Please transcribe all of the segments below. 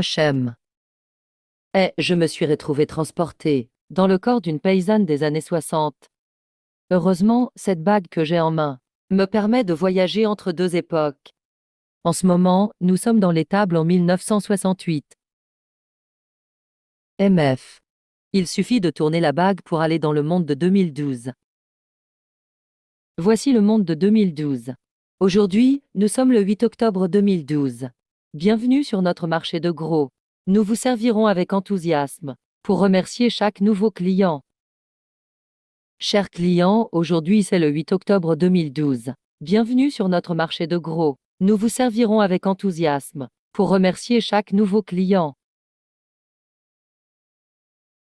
HM. Je me suis retrouvée transportée dans le corps d'une paysanne des années 60. Heureusement, cette bague que j'ai en main me permet de voyager entre deux époques. En ce moment, nous sommes dans l'étable en 1968. MF. Il suffit de tourner la bague pour aller dans le monde de 2012. Voici le monde de 2012. Aujourd'hui, nous sommes le 8 octobre 2012. Bienvenue sur notre marché de gros. Nous vous servirons avec enthousiasme pour remercier chaque nouveau client. Chers clients, aujourd'hui c'est le 8 octobre 2012. Bienvenue sur notre marché de gros. Nous vous servirons avec enthousiasme pour remercier chaque nouveau client.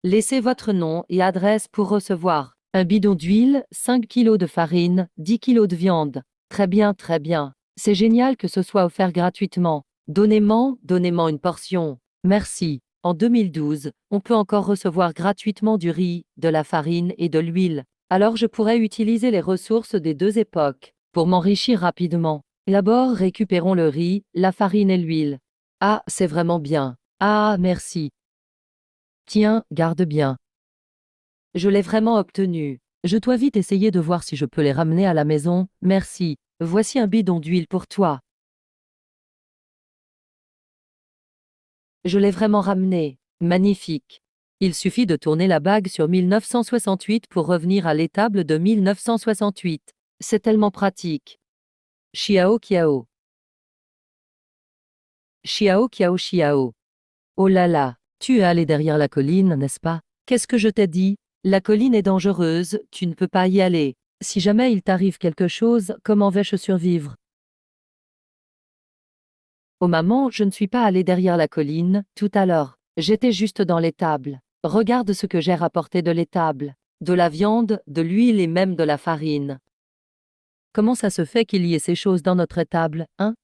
Laissez votre nom et adresse pour recevoir un bidon d'huile, 5 kg de farine, 10 kg de viande. Très bien, très bien. C'est génial que ce soit offert gratuitement. Donnez-moi une portion. Merci. En 2012, on peut encore recevoir gratuitement du riz, de la farine et de l'huile. Alors je pourrais utiliser les ressources des deux époques pour m'enrichir rapidement. D'abord, récupérons le riz, la farine et l'huile. Ah, c'est vraiment bien. Ah, merci. Tiens, garde bien. Je l'ai vraiment obtenu. Je dois vite essayer de voir si je peux les ramener à la maison. Merci. Voici un bidon d'huile pour toi. Je l'ai vraiment ramené. Magnifique. Il suffit de tourner la bague sur 1968 pour revenir à l'étable de 1968. C'est tellement pratique. Xiao Kiao. Xiao Kiao Xiao. Oh là là, tu es allé derrière la colline, n'est-ce pas? Qu'est-ce que je t'ai dit? La colline est dangereuse, tu ne peux pas y aller. Si jamais il t'arrive quelque chose, comment vais-je survivre? Oh maman, je ne suis pas allée derrière la colline, tout à l'heure. J'étais juste dans l'étable. Regarde ce que j'ai rapporté de l'étable. De la viande, de l'huile et même de la farine. Comment ça se fait qu'il y ait ces choses dans notre étable, hein?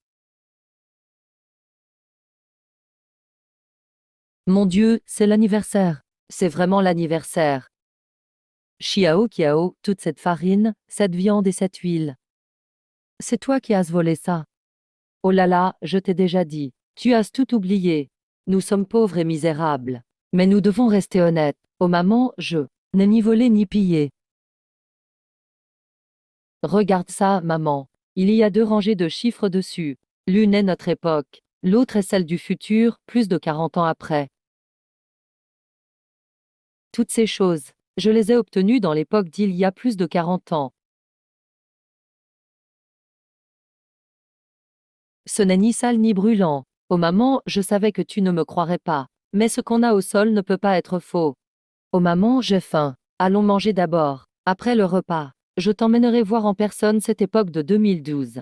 Mon Dieu, c'est l'anniversaire. C'est vraiment l'anniversaire. Xiao Kiao, toute cette farine, cette viande et cette huile. C'est toi qui as volé ça. Oh là là, je t'ai déjà dit. Tu as tout oublié. Nous sommes pauvres et misérables. Mais nous devons rester honnêtes. Oh maman, je n'ai ni volé ni pillé. Regarde ça, maman. Il y a 2 rangées de chiffres dessus. L'une est notre époque. L'autre est celle du futur, plus de 40 ans après. Toutes ces choses, je les ai obtenues dans l'époque d'il y a plus de 40 ans. Ce n'est ni sale ni brûlant. Oh maman, je savais que tu ne me croirais pas. Mais ce qu'on a au sol ne peut pas être faux. Oh maman, j'ai faim. Allons manger d'abord. Après le repas, je t'emmènerai voir en personne cette époque de 2012.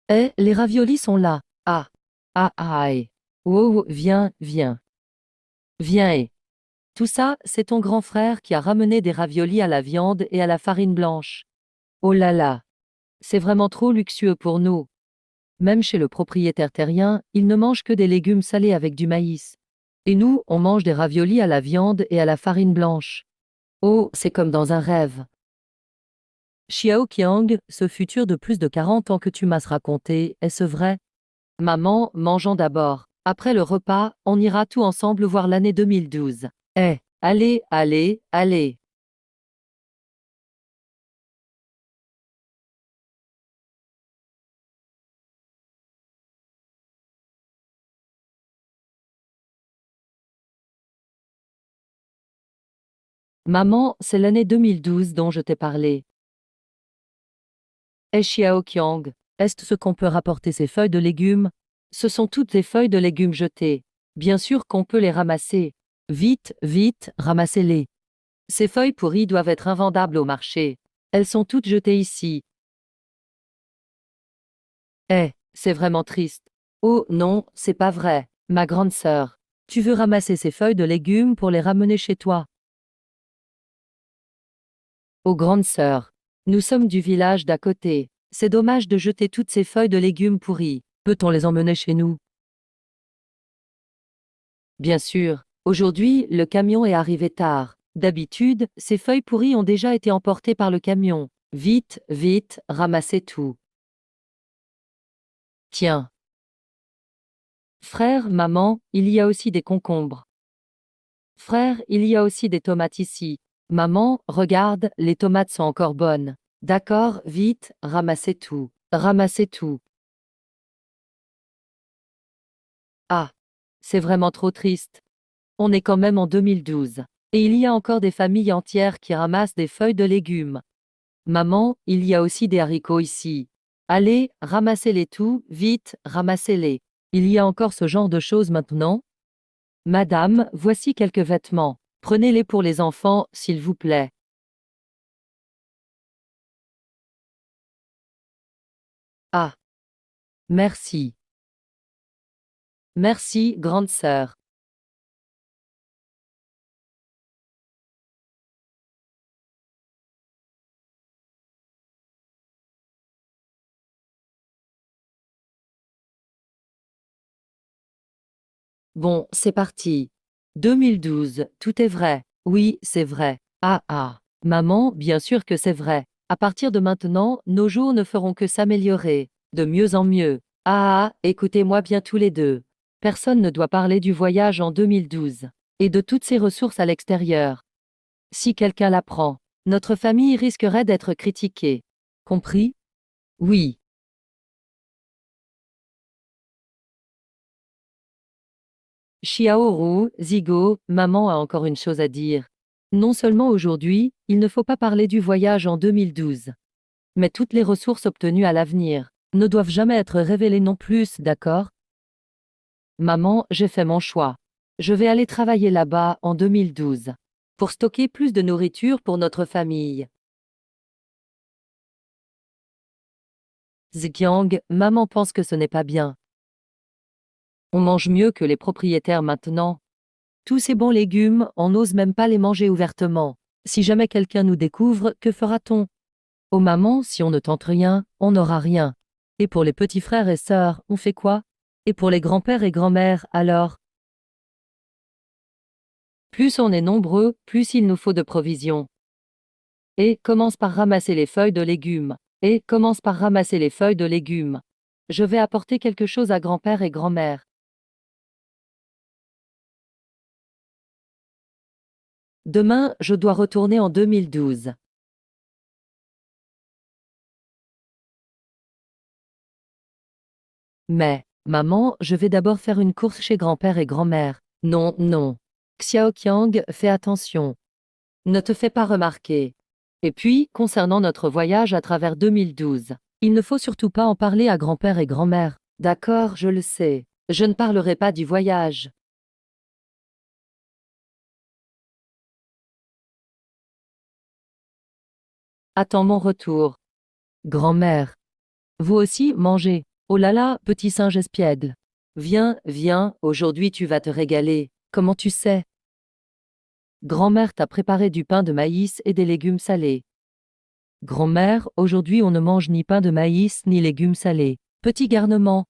Les raviolis sont là. Ah. Ah, aïe. Oh, viens, viens. Viens et. Tout ça, c'est ton grand frère qui a ramené des raviolis à la viande et à la farine blanche. Oh là là. C'est vraiment trop luxueux pour nous. Même chez le propriétaire terrien, il ne mange que des légumes salés avec du maïs. Et nous, on mange des raviolis à la viande et à la farine blanche. Oh, c'est comme dans un rêve. Xiao Qiang, ce futur de plus de 40 ans que tu m'as raconté, est-ce vrai? Maman, mangeons d'abord. Après le repas, on ira tout ensemble voir l'année 2012. Allez, allez, allez. Maman, c'est l'année 2012 dont je t'ai parlé. Xiao Qiang, est-ce ce qu'on peut rapporter ces feuilles de légumes? Ce sont toutes les feuilles de légumes jetées. Bien sûr qu'on peut les ramasser. Vite, vite, ramassez-les. Ces feuilles pourries doivent être invendables au marché. Elles sont toutes jetées ici. C'est vraiment triste. Oh non, c'est pas vrai. Ma grande sœur, tu veux ramasser ces feuilles de légumes pour les ramener chez toi? Oh grande sœur, nous sommes du village d'à côté. C'est dommage de jeter toutes ces feuilles de légumes pourries. Peut-on les emmener chez nous? Bien sûr. Aujourd'hui, le camion est arrivé tard. D'habitude, ces feuilles pourries ont déjà été emportées par le camion. Vite, vite, ramassez tout. Tiens. Frère, maman, il y a aussi des concombres. Frère, il y a aussi des tomates ici. Maman, regarde, les tomates sont encore bonnes. D'accord, vite, ramassez tout. Ramassez tout. Ah, c'est vraiment trop triste. On est quand même en 2012. Et il y a encore des familles entières qui ramassent des feuilles de légumes. Maman, il y a aussi des haricots ici. Allez, ramassez-les tout, vite, ramassez-les. Il y a encore ce genre de choses maintenant? Madame, voici quelques vêtements. Prenez-les pour les enfants, s'il vous plaît. Ah, merci. Merci, grande sœur. Bon, c'est parti. 2012, tout est vrai. Oui, c'est vrai. Ah ah. Maman, bien sûr que c'est vrai. À partir de maintenant, nos jours ne feront que s'améliorer. De mieux en mieux. Ah ah, écoutez-moi bien tous les deux. Personne ne doit parler du voyage en 2012. Et de toutes ces ressources à l'extérieur. Si quelqu'un l'apprend, notre famille risquerait d'être critiquée. Compris? Oui. Chiaoru, Zigo, maman a encore une chose à dire. Non seulement aujourd'hui, il ne faut pas parler du voyage en 2012, mais toutes les ressources obtenues à l'avenir ne doivent jamais être révélées non plus, d'accord? Maman, j'ai fait mon choix. Je vais aller travailler là-bas en 2012 pour stocker plus de nourriture pour notre famille. Zqiang, maman pense que ce n'est pas bien. On mange mieux que les propriétaires maintenant. Tous ces bons légumes, on n'ose même pas les manger ouvertement. Si jamais quelqu'un nous découvre, que fera-t-on? Oh maman, si on ne tente rien, on n'aura rien. Et pour les petits frères et sœurs, on fait quoi? Et pour les grands-pères et grand-mères, alors? Plus on est nombreux, plus il nous faut de provisions. Et commence par ramasser les feuilles de légumes. Et commence par ramasser les feuilles de légumes. Je vais apporter quelque chose à grand-père et grand-mère. Demain, je dois retourner en 2012. Mais, maman, je vais d'abord faire une course chez grand-père et grand-mère. Non, non. Xiaoqiang, fais attention. Ne te fais pas remarquer. Et puis, concernant notre voyage à travers 2012, il ne faut surtout pas en parler à grand-père et grand-mère. D'accord, je le sais. Je ne parlerai pas du voyage. Attends mon retour. Grand-mère. Vous aussi, mangez. Oh là là, petit singe espiègle. Viens, viens, aujourd'hui tu vas te régaler. Comment tu sais? Grand-mère t'a préparé du pain de maïs et des légumes salés. Grand-mère, aujourd'hui on ne mange ni pain de maïs ni légumes salés. Petit garnement.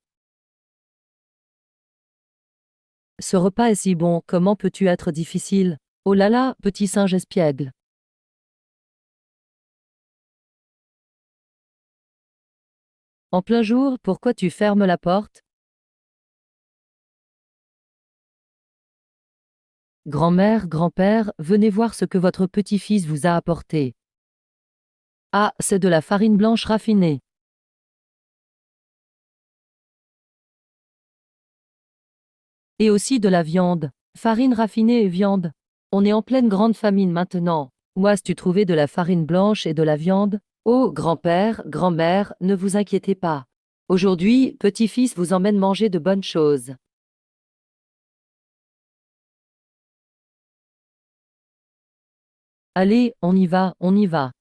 Ce repas est si bon, comment peux-tu être difficile? Oh là là, petit singe espiègle. En plein jour, pourquoi tu fermes la porte? Grand-mère, grand-père, venez voir ce que votre petit-fils vous a apporté. Ah, c'est de la farine blanche raffinée. Et aussi de la viande. Farine raffinée et viande. On est en pleine grande famine maintenant. Où as-tu trouvé de la farine blanche et de la viande? Oh, grand-père, grand-mère, ne vous inquiétez pas. Aujourd'hui, petit-fils vous emmène manger de bonnes choses. Allez, on y va, on y va.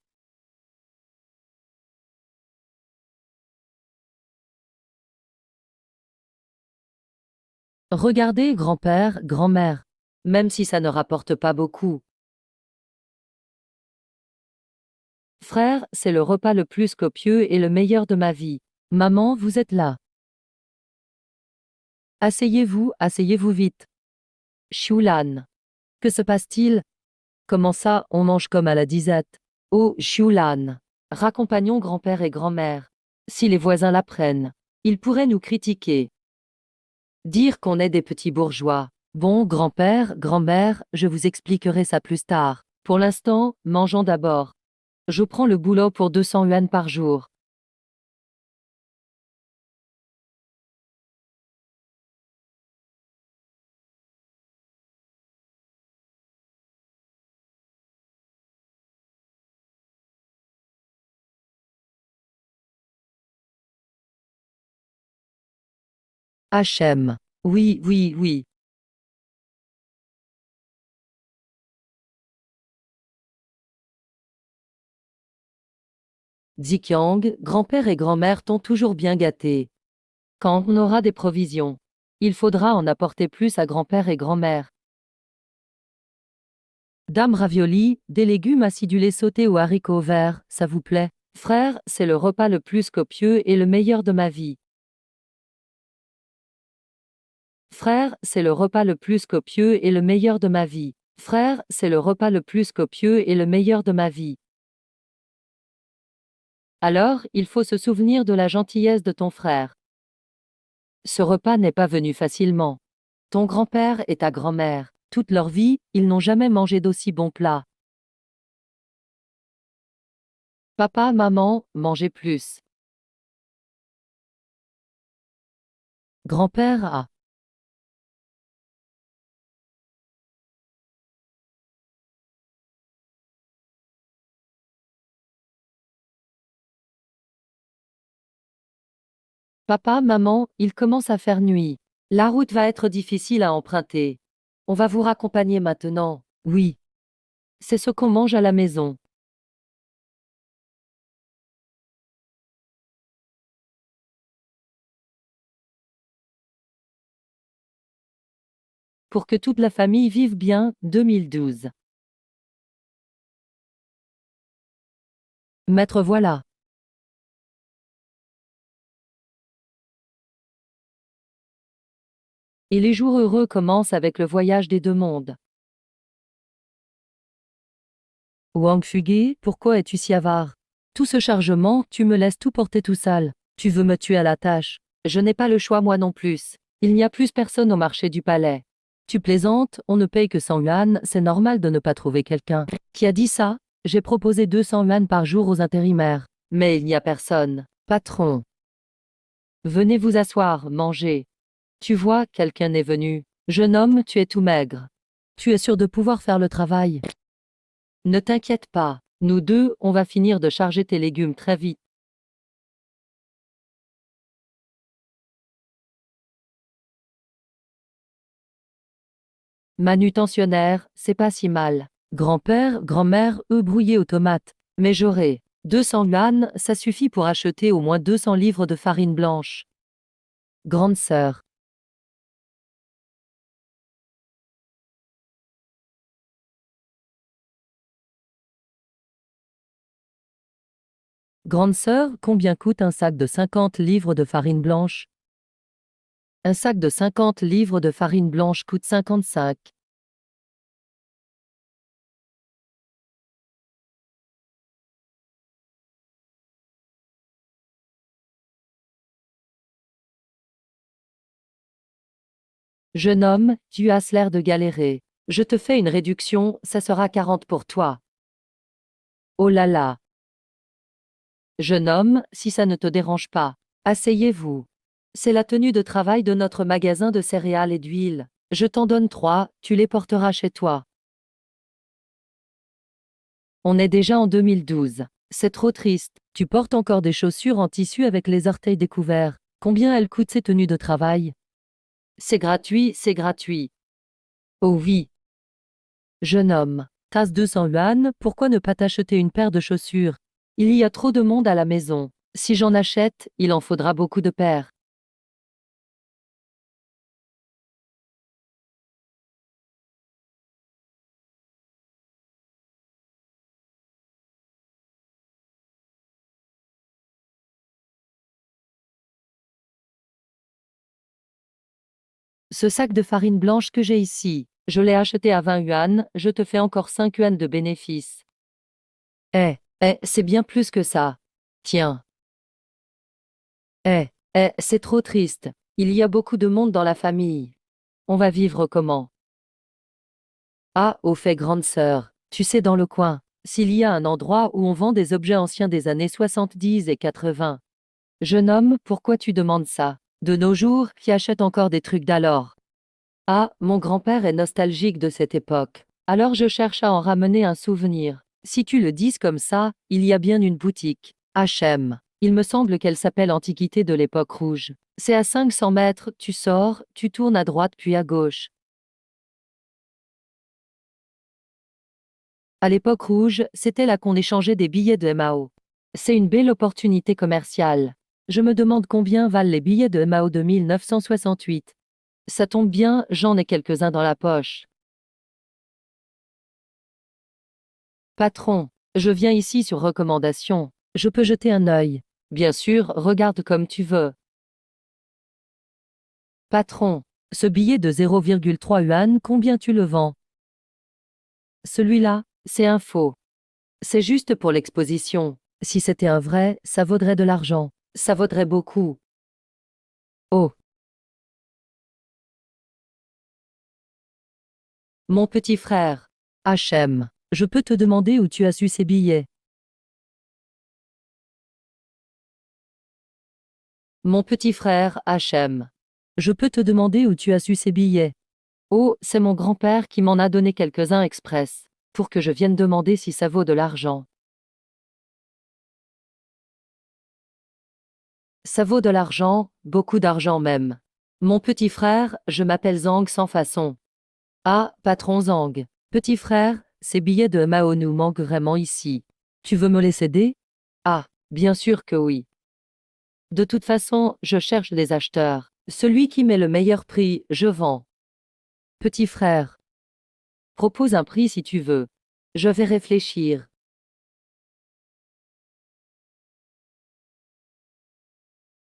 Regardez, grand-père, grand-mère. Même si ça ne rapporte pas beaucoup. Frère, c'est le repas le plus copieux et le meilleur de ma vie. Maman, vous êtes là. Asseyez-vous vite. Xiulan. Que se passe-t-il? Comment ça, on mange comme à la disette? Oh, Xiulan. Raccompagnons grand-père et grand-mère. Si les voisins l'apprennent, ils pourraient nous critiquer. Dire qu'on est des petits bourgeois. Bon, grand-père, grand-mère, je vous expliquerai ça plus tard. Pour l'instant, mangeons d'abord. Je prends le boulot pour 200 yuan par jour. HM. Oui, oui, oui. Zikyang, grand-père et grand-mère t'ont toujours bien gâté. Quand on aura des provisions, il faudra en apporter plus à grand-père et grand-mère. Dame ravioli, des légumes acidulés sautés aux haricots verts, ça vous plaît? Frère, c'est le repas le plus copieux et le meilleur de ma vie. Frère, c'est le repas le plus copieux et le meilleur de ma vie. Frère, c'est le repas le plus copieux et le meilleur de ma vie. Alors, il faut se souvenir de la gentillesse de ton frère. Ce repas n'est pas venu facilement. Ton grand-père et ta grand-mère, toute leur vie, ils n'ont jamais mangé d'aussi bons plats. Papa, maman, mangez plus. Grand-père a. Papa, maman, il commence à faire nuit. La route va être difficile à emprunter. On va vous raccompagner maintenant. Oui. C'est ce qu'on mange à la maison. Pour que toute la famille vive bien, 2012. Maître voilà. Et les jours heureux commencent avec le voyage des deux mondes. Wang Fugué, pourquoi es-tu si avare? Tout ce chargement, tu me laisses tout porter tout seul. Tu veux me tuer à la tâche. Je n'ai pas le choix moi non plus. Il n'y a plus personne au marché du palais. Tu plaisantes, on ne paye que 100 yuan, c'est normal de ne pas trouver quelqu'un. Qui a dit ça? J'ai proposé 200 yuan par jour aux intérimaires. Mais il n'y a personne. Patron. Venez vous asseoir, manger. Tu vois, quelqu'un est venu. Jeune homme, tu es tout maigre. Tu es sûr de pouvoir faire le travail? Ne t'inquiète pas. Nous deux, on va finir de charger tes légumes très vite. Manutentionnaire, c'est pas si mal. Grand-père, grand-mère, œufs brouillés aux tomates. Mais j'aurai 200 yuan, ça suffit pour acheter au moins 200 livres de farine blanche. Grande sœur. Grande sœur, combien coûte un sac de 50 livres de farine blanche? Un sac de 50 livres de farine blanche coûte 55. Jeune homme, tu as l'air de galérer. Je te fais une réduction, ça sera 40 pour toi. Oh là là. Jeune homme, si ça ne te dérange pas, asseyez-vous. C'est la tenue de travail de notre magasin de céréales et d'huile. Je t'en donne 3, tu les porteras chez toi. On est déjà en 2012. C'est trop triste. Tu portes encore des chaussures en tissu avec les orteils découverts. Combien elles coûtent ces tenues de travail? C'est gratuit, c'est gratuit. Oh oui. Jeune homme, tasse 200 yuan, pourquoi ne pas t'acheter une paire de chaussures? Il y a trop de monde à la maison. Si j'en achète, il en faudra beaucoup de paires. Ce sac de farine blanche que j'ai ici, je l'ai acheté à 20 yuan, je te fais encore 5 yuan de bénéfice. C'est bien plus que ça. Tiens. C'est trop triste. Il y a beaucoup de monde dans la famille. On va vivre comment? Ah, au fait, grande sœur, tu sais, dans le coin, s'il y a un endroit où on vend des objets anciens des années 70 et 80. Jeune homme, pourquoi tu demandes ça? De nos jours, qui achète encore des trucs d'alors? Ah, mon grand-père est nostalgique de cette époque. Alors je cherche à en ramener un souvenir. Si tu le dis comme ça, il y a bien une boutique. H&M. Il me semble qu'elle s'appelle Antiquité de l'époque rouge. C'est à 500 mètres, tu sors, tu tournes à droite puis à gauche. À l'époque rouge, c'était là qu'on échangeait des billets de MAO. C'est une belle opportunité commerciale. Je me demande combien valent les billets de MAO de 1968. Ça tombe bien, j'en ai quelques-uns dans la poche. Patron, je viens ici sur recommandation. Je peux jeter un œil. Bien sûr, regarde comme tu veux. Patron, ce billet de 0,3 yuan, combien tu le vends? Celui-là, c'est un faux. C'est juste pour l'exposition. Si c'était un vrai, ça vaudrait de l'argent. Ça vaudrait beaucoup. Oh, mon petit frère. H&M, je peux te demander où tu as su ces billets? Mon petit frère, H&M. Je peux te demander où tu as su ces billets? Oh, c'est mon grand-père qui m'en a donné quelques-uns express, pour que je vienne demander si ça vaut de l'argent. Ça vaut de l'argent, beaucoup d'argent même. Mon petit frère, je m'appelle Zhang sans façon. Ah, patron Zhang. Petit frère, ces billets de Mao nous manquent vraiment ici. Tu veux me les céder? Ah, bien sûr que oui. De toute façon, je cherche des acheteurs. Celui qui met le meilleur prix, je vends. Petit frère, propose un prix si tu veux. Je vais réfléchir.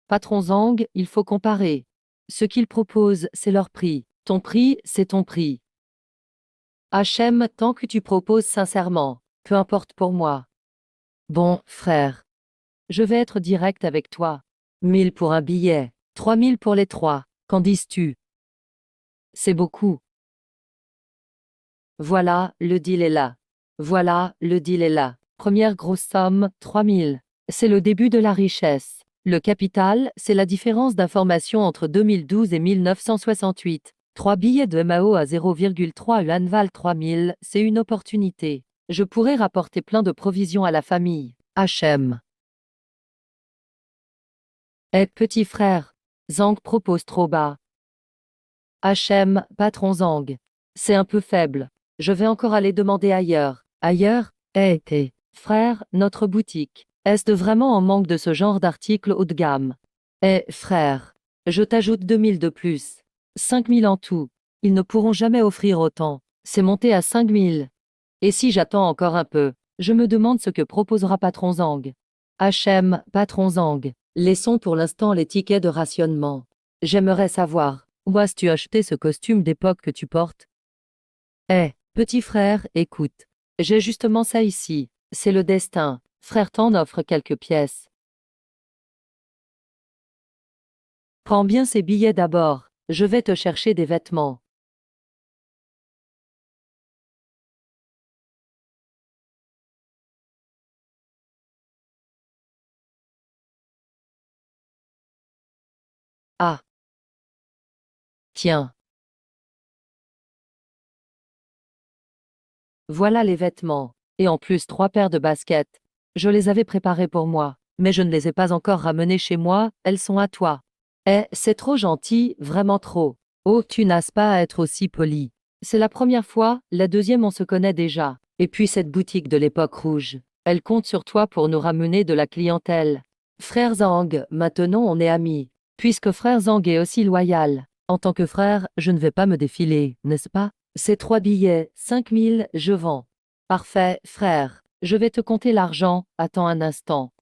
Patron Zhang, il faut comparer. Ce qu'ils proposent, c'est leur prix. Ton prix, c'est ton prix. H&M, tant que tu proposes sincèrement, peu importe pour moi. Bon, frère, je vais être direct avec toi. 1000 pour un billet, 3000 pour les trois. Qu'en dis-tu? C'est beaucoup. Voilà, le deal est là. Voilà, le deal est là. Première grosse somme, 3000. C'est le début de la richesse. Le capital, c'est la différence d'information entre 2012 et 1968. 3 billets de MAO à 0,3 yuan valent 3000, c'est une opportunité. Je pourrais rapporter plein de provisions à la famille. H&M. Eh, petit frère. Zhang propose trop bas. H&M, patron Zhang. C'est un peu faible. Je vais encore aller demander ailleurs. Ailleurs? Frère, notre boutique. Est-ce vraiment en manque de ce genre d'articles haut de gamme? Frère, je t'ajoute 2000 de plus. 5000 en tout. Ils ne pourront jamais offrir autant. C'est monté à 5000. Et si j'attends encore un peu, je me demande ce que proposera patron Zhang. H&M, patron Zhang. Laissons pour l'instant les tickets de rationnement. J'aimerais savoir, où as-tu acheté ce costume d'époque que tu portes? Petit frère, écoute. J'ai justement ça ici. C'est le destin. Frère t'en offre quelques pièces. Prends bien ces billets d'abord. Je vais te chercher des vêtements. Ah, tiens. Voilà les vêtements. Et en plus 3 paires de baskets. Je les avais préparées pour moi, mais je ne les ai pas encore ramenées chez moi, elles sont à toi. C'est trop gentil, vraiment trop. Oh, tu n'as pas à être aussi poli. C'est la première fois, la deuxième on se connaît déjà. Et puis cette boutique de l'époque rouge. Elle compte sur toi pour nous ramener de la clientèle. Frère Zhang, maintenant on est amis. Puisque frère Zhang est aussi loyal. En tant que frère, je ne vais pas me défiler, n'est-ce pas? Ces 3 billets, 5000, je vends. Parfait, frère. Je vais te compter l'argent, attends un instant.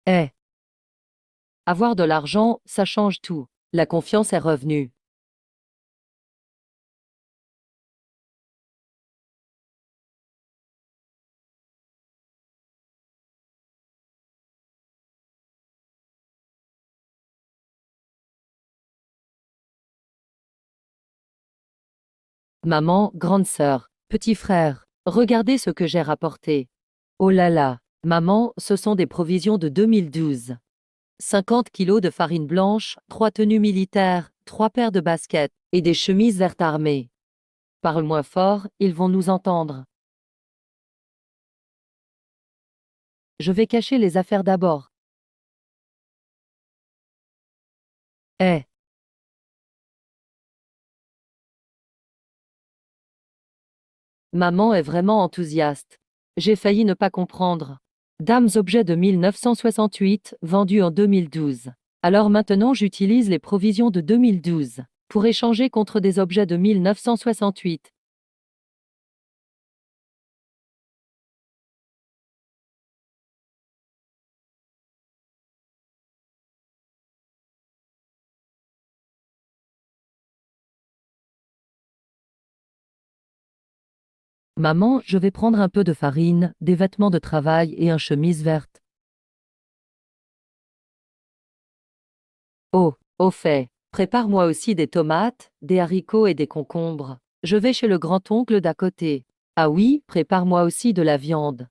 Eh, avoir de l'argent, ça change tout. La confiance est revenue. Maman, grande sœur, petit frère, regardez ce que j'ai rapporté. Oh là là, maman, ce sont des provisions de 2012. 50 kilos de farine blanche, 3 tenues militaires, 3 paires de baskets, et des chemises vertes armées. Parle moins fort, ils vont nous entendre. Je vais cacher les affaires d'abord. Eh, maman est vraiment enthousiaste. J'ai failli ne pas comprendre. Dames objets de 1968, vendus en 2012. Alors maintenant j'utilise les provisions de 2012 pour échanger contre des objets de 1968. Maman, je vais prendre un peu de farine, des vêtements de travail et une chemise verte. Oh, au fait, prépare-moi aussi des tomates, des haricots et des concombres. Je vais chez le grand-oncle d'à côté. Ah oui, prépare-moi aussi de la viande.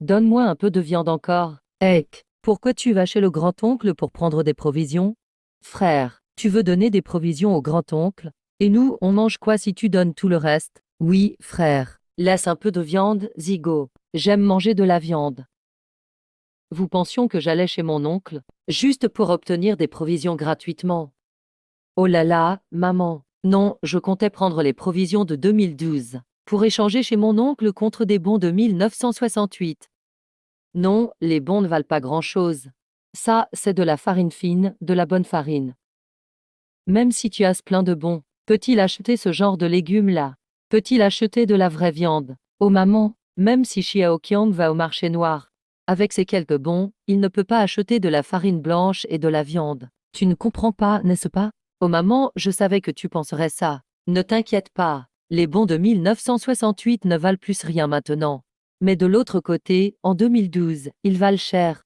Donne-moi un peu de viande encore. Ek, pourquoi tu vas chez le grand-oncle pour prendre des provisions? Frère, tu veux donner des provisions au grand-oncle? Et nous, on mange quoi si tu donnes tout le reste? Oui, frère. Laisse un peu de viande, Zigo. J'aime manger de la viande. Vous pensions que j'allais chez mon oncle, juste pour obtenir des provisions gratuitement. Oh là là, maman. Non, je comptais prendre les provisions de 2012, pour échanger chez mon oncle contre des bons de 1968. Non, les bons ne valent pas grand-chose. Ça, c'est de la farine fine, de la bonne farine. Même si tu as plein de bons, peut-il acheter ce genre de légumes-là? Peut-il acheter de la vraie viande? Oh maman, même si Xiao Qiang va au marché noir, avec ses quelques bons, il ne peut pas acheter de la farine blanche et de la viande. Tu ne comprends pas, n'est-ce pas? Oh maman, je savais que tu penserais ça. Ne t'inquiète pas, les bons de 1968 ne valent plus rien maintenant. Mais de l'autre côté, en 2012, ils valent cher.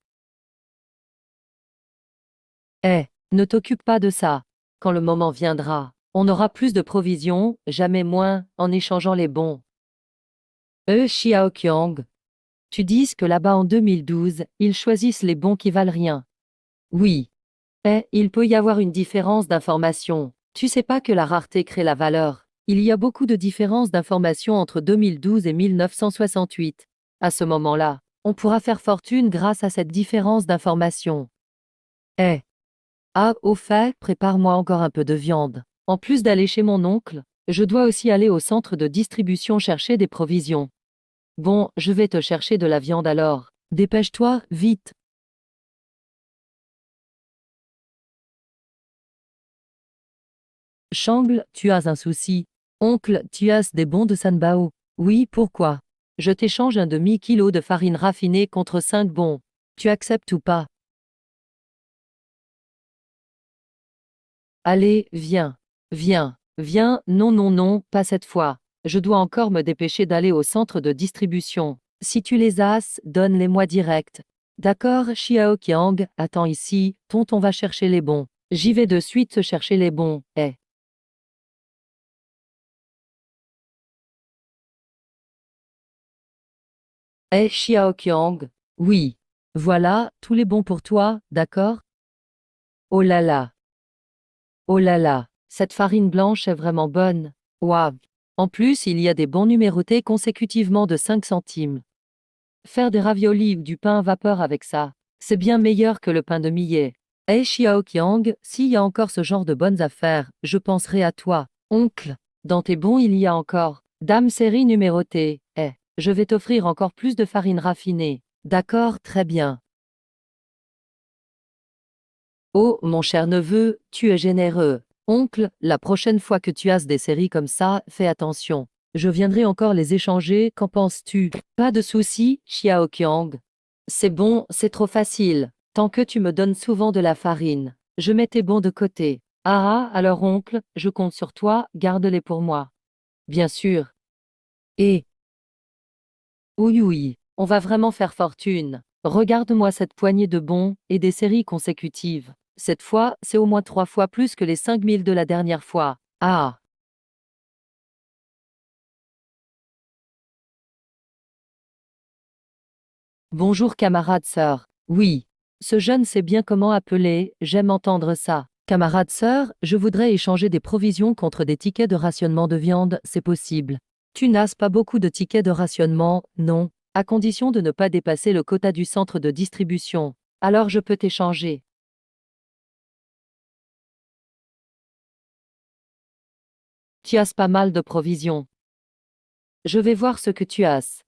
Eh, ne t'occupe pas de ça. Quand le moment viendra, on aura plus de provisions, jamais moins, en échangeant les bons. Xiaoqiang, tu dis que là-bas en 2012, ils choisissent les bons qui valent rien. Oui. Eh, il peut y avoir une différence d'information. Tu sais pas que la rareté crée la valeur. Il y a beaucoup de différences d'information entre 2012 et 1968. À ce moment-là, on pourra faire fortune grâce à cette différence d'information. Eh. Ah, au fait, prépare-moi encore un peu de viande. En plus d'aller chez mon oncle, je dois aussi aller au centre de distribution chercher des provisions. Bon, je vais te chercher de la viande alors. Dépêche-toi, vite. Shangle, tu as un souci. Oncle, tu as des bons de Sanbao. Oui, pourquoi? Je t'échange un demi-kilo de farine raffinée contre 5 bons. Tu acceptes ou pas? Allez, viens. Viens. Viens, non, non, non, pas cette fois. Je dois encore me dépêcher d'aller au centre de distribution. Si tu les as, donne-les-moi direct. D'accord, Xiao Qiang, attends ici, tonton va chercher les bons. J'y vais de suite chercher les bons, eh. Eh Xiao Qiang. Oui. Voilà, tous les bons pour toi, d'accord? Oh là là. Oh là là. Cette farine blanche est vraiment bonne. Waouh. En plus, il y a des bons numérotés consécutivement de 5 centimes. Faire des raviolis ou du pain à vapeur avec ça, c'est bien meilleur que le pain de millet. Eh Xiao Qiang, s'il y a encore ce genre de bonnes affaires, je penserai à toi. Oncle, dans tes bons il y a encore. Dame série numérotée. Eh, je vais t'offrir encore plus de farine raffinée. D'accord, très bien. Oh, mon cher neveu, tu es généreux. Oncle, la prochaine fois que tu as des séries comme ça, fais attention. Je viendrai encore les échanger, qu'en penses-tu? Pas de souci, Xiao Qiang. C'est bon, c'est trop facile. Tant que tu me donnes souvent de la farine, je mets tes bons de côté. Ah, ah, alors oncle, je compte sur toi, garde-les pour moi. Bien sûr. Et, oui, oui, on va vraiment faire fortune. Regarde-moi cette poignée de bons et des séries consécutives. Cette fois, c'est au moins 3 fois plus que les 5000 de la dernière fois. Ah! Bonjour camarade sœur. Oui. Ce jeune sait bien comment appeler, j'aime entendre ça. Camarade sœur, je voudrais échanger des provisions contre des tickets de rationnement de viande, c'est possible. Tu n'as pas beaucoup de tickets de rationnement, non, à condition de ne pas dépasser le quota du centre de distribution. Alors je peux t'échanger. Tu as pas mal de provisions. Je vais voir ce que tu as.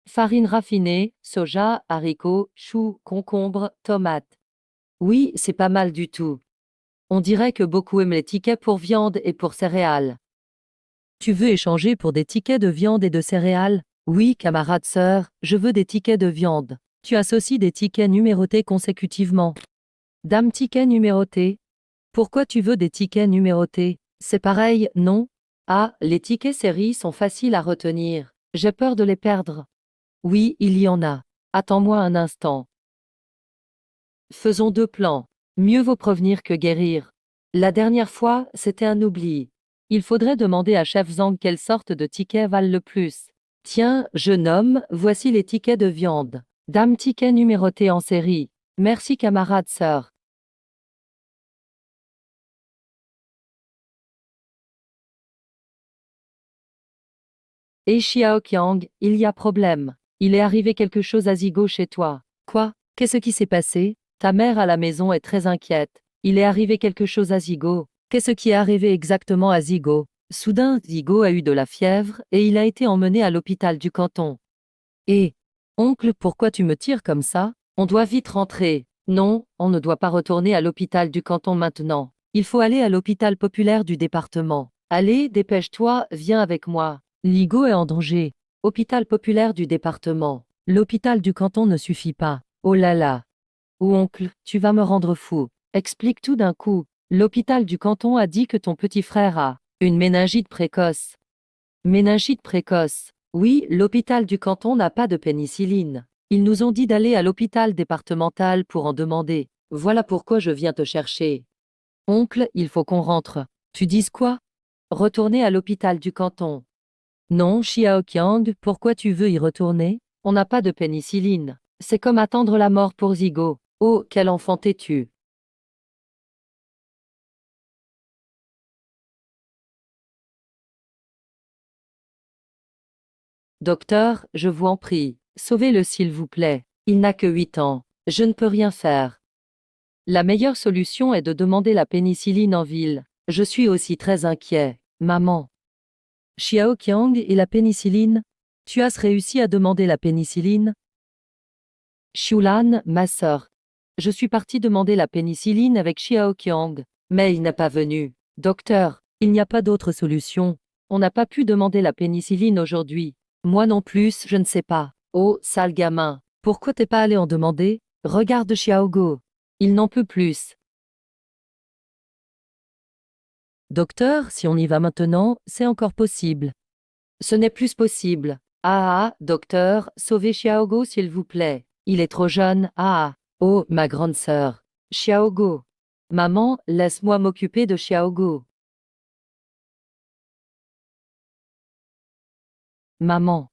Farine raffinée, soja, haricots, choux, concombres, tomates. Oui, c'est pas mal du tout. On dirait que beaucoup aiment les tickets pour viande et pour céréales. Tu veux échanger pour des tickets de viande et de céréales? Oui, camarade sœur, je veux des tickets de viande. Tu as aussi des tickets numérotés consécutivement. Dame ticket numéroté. Pourquoi tu veux des tickets numérotés? C'est pareil, non? Ah, les tickets série sont faciles à retenir. J'ai peur de les perdre. Oui, il y en a. Attends-moi un instant. Faisons deux plans. Mieux vaut prévenir que guérir. La dernière fois, c'était un oubli. Il faudrait demander à Chef Zhang quelle sorte de tickets valent le plus. Tiens, jeune homme, voici les tickets de viande. Dame ticket numéroté en série. Merci camarade sœur. Et Xiaoqiang, il y a problème. Il est arrivé quelque chose à Zigo chez toi. Quoi? Qu'est-ce qui s'est passé? Ta mère à la maison est très inquiète. Il est arrivé quelque chose à Zigo. Qu'est-ce qui est arrivé exactement à Zigo? Soudain, Zigo a eu de la fièvre et il a été emmené à l'hôpital du canton. Et, oncle, pourquoi tu me tires comme ça? On doit vite rentrer. Non, on ne doit pas retourner à l'hôpital du canton maintenant. Il faut aller à l'hôpital populaire du département. Allez, dépêche-toi, viens avec moi. Ligo est en danger. Hôpital populaire du département. L'hôpital du canton ne suffit pas. Oh là là. Oh oncle, tu vas me rendre fou. Explique tout d'un coup. L'hôpital du canton a dit que ton petit frère a une méningite précoce. Méningite précoce. Oui, l'hôpital du canton n'a pas de pénicilline. Ils nous ont dit d'aller à l'hôpital départemental pour en demander. Voilà pourquoi je viens te chercher. Oncle, il faut qu'on rentre. Tu dis quoi? Retourner à l'hôpital du canton. Non, Xiaoqiang, pourquoi tu veux y retourner? On n'a pas de pénicilline. C'est comme attendre la mort pour Zigo. Oh, quel enfant têtu. Docteur, je vous en prie, sauvez-le s'il vous plaît. Il n'a que 8 ans. Je ne peux rien faire. La meilleure solution est de demander la pénicilline en ville. Je suis aussi très inquiet. Maman. Xiaoqiang et la pénicilline? Tu as réussi à demander la pénicilline? Xiulan, ma sœur. Je suis parti demander la pénicilline avec Xiaoqiang, mais il n'est pas venu. Docteur, il n'y a pas d'autre solution. On n'a pas pu demander la pénicilline aujourd'hui. Moi non plus, je ne sais pas. Oh, sale gamin. Pourquoi t'es pas allé en demander? Regarde Xiaogo. Il n'en peut plus. Docteur, si on y va maintenant, c'est encore possible. Ce n'est plus possible. Ah ah, docteur, sauvez Xiaogo s'il vous plaît. Il est trop jeune. Ah ah. Oh, ma grande sœur. Xiaogo. Maman, laisse-moi m'occuper de Xiaogo. Maman.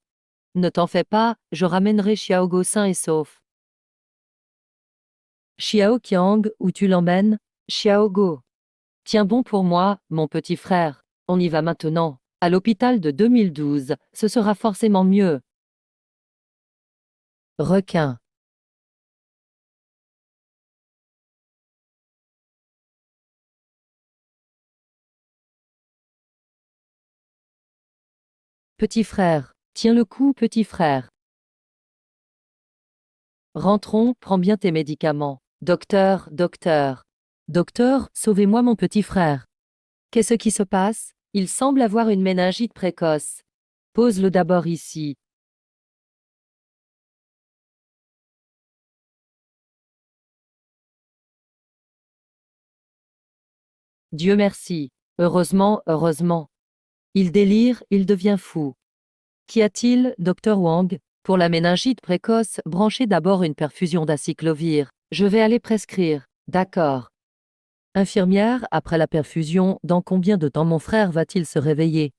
Ne t'en fais pas, je ramènerai Xiaogo sain et sauf. Xiaoqiang, où tu l'emmènes? Xiaogo. Tiens bon pour moi, mon petit frère. On y va maintenant. À l'hôpital de 2012, ce sera forcément mieux. Requin. Petit frère. Tiens le coup, petit frère. Rentrons, prends bien tes médicaments. Docteur, docteur. Docteur, sauvez-moi mon petit frère. Qu'est-ce qui se passe? Il semble avoir une méningite précoce. Pose-le d'abord ici. Dieu merci. Heureusement, heureusement. Il délire, il devient fou. Qu'y a-t-il, docteur Wang? Pour la méningite précoce, branchez d'abord une perfusion d'acyclovir. Je vais aller prescrire. D'accord. Infirmière, après la perfusion, dans combien de temps mon frère va-t-il se réveiller?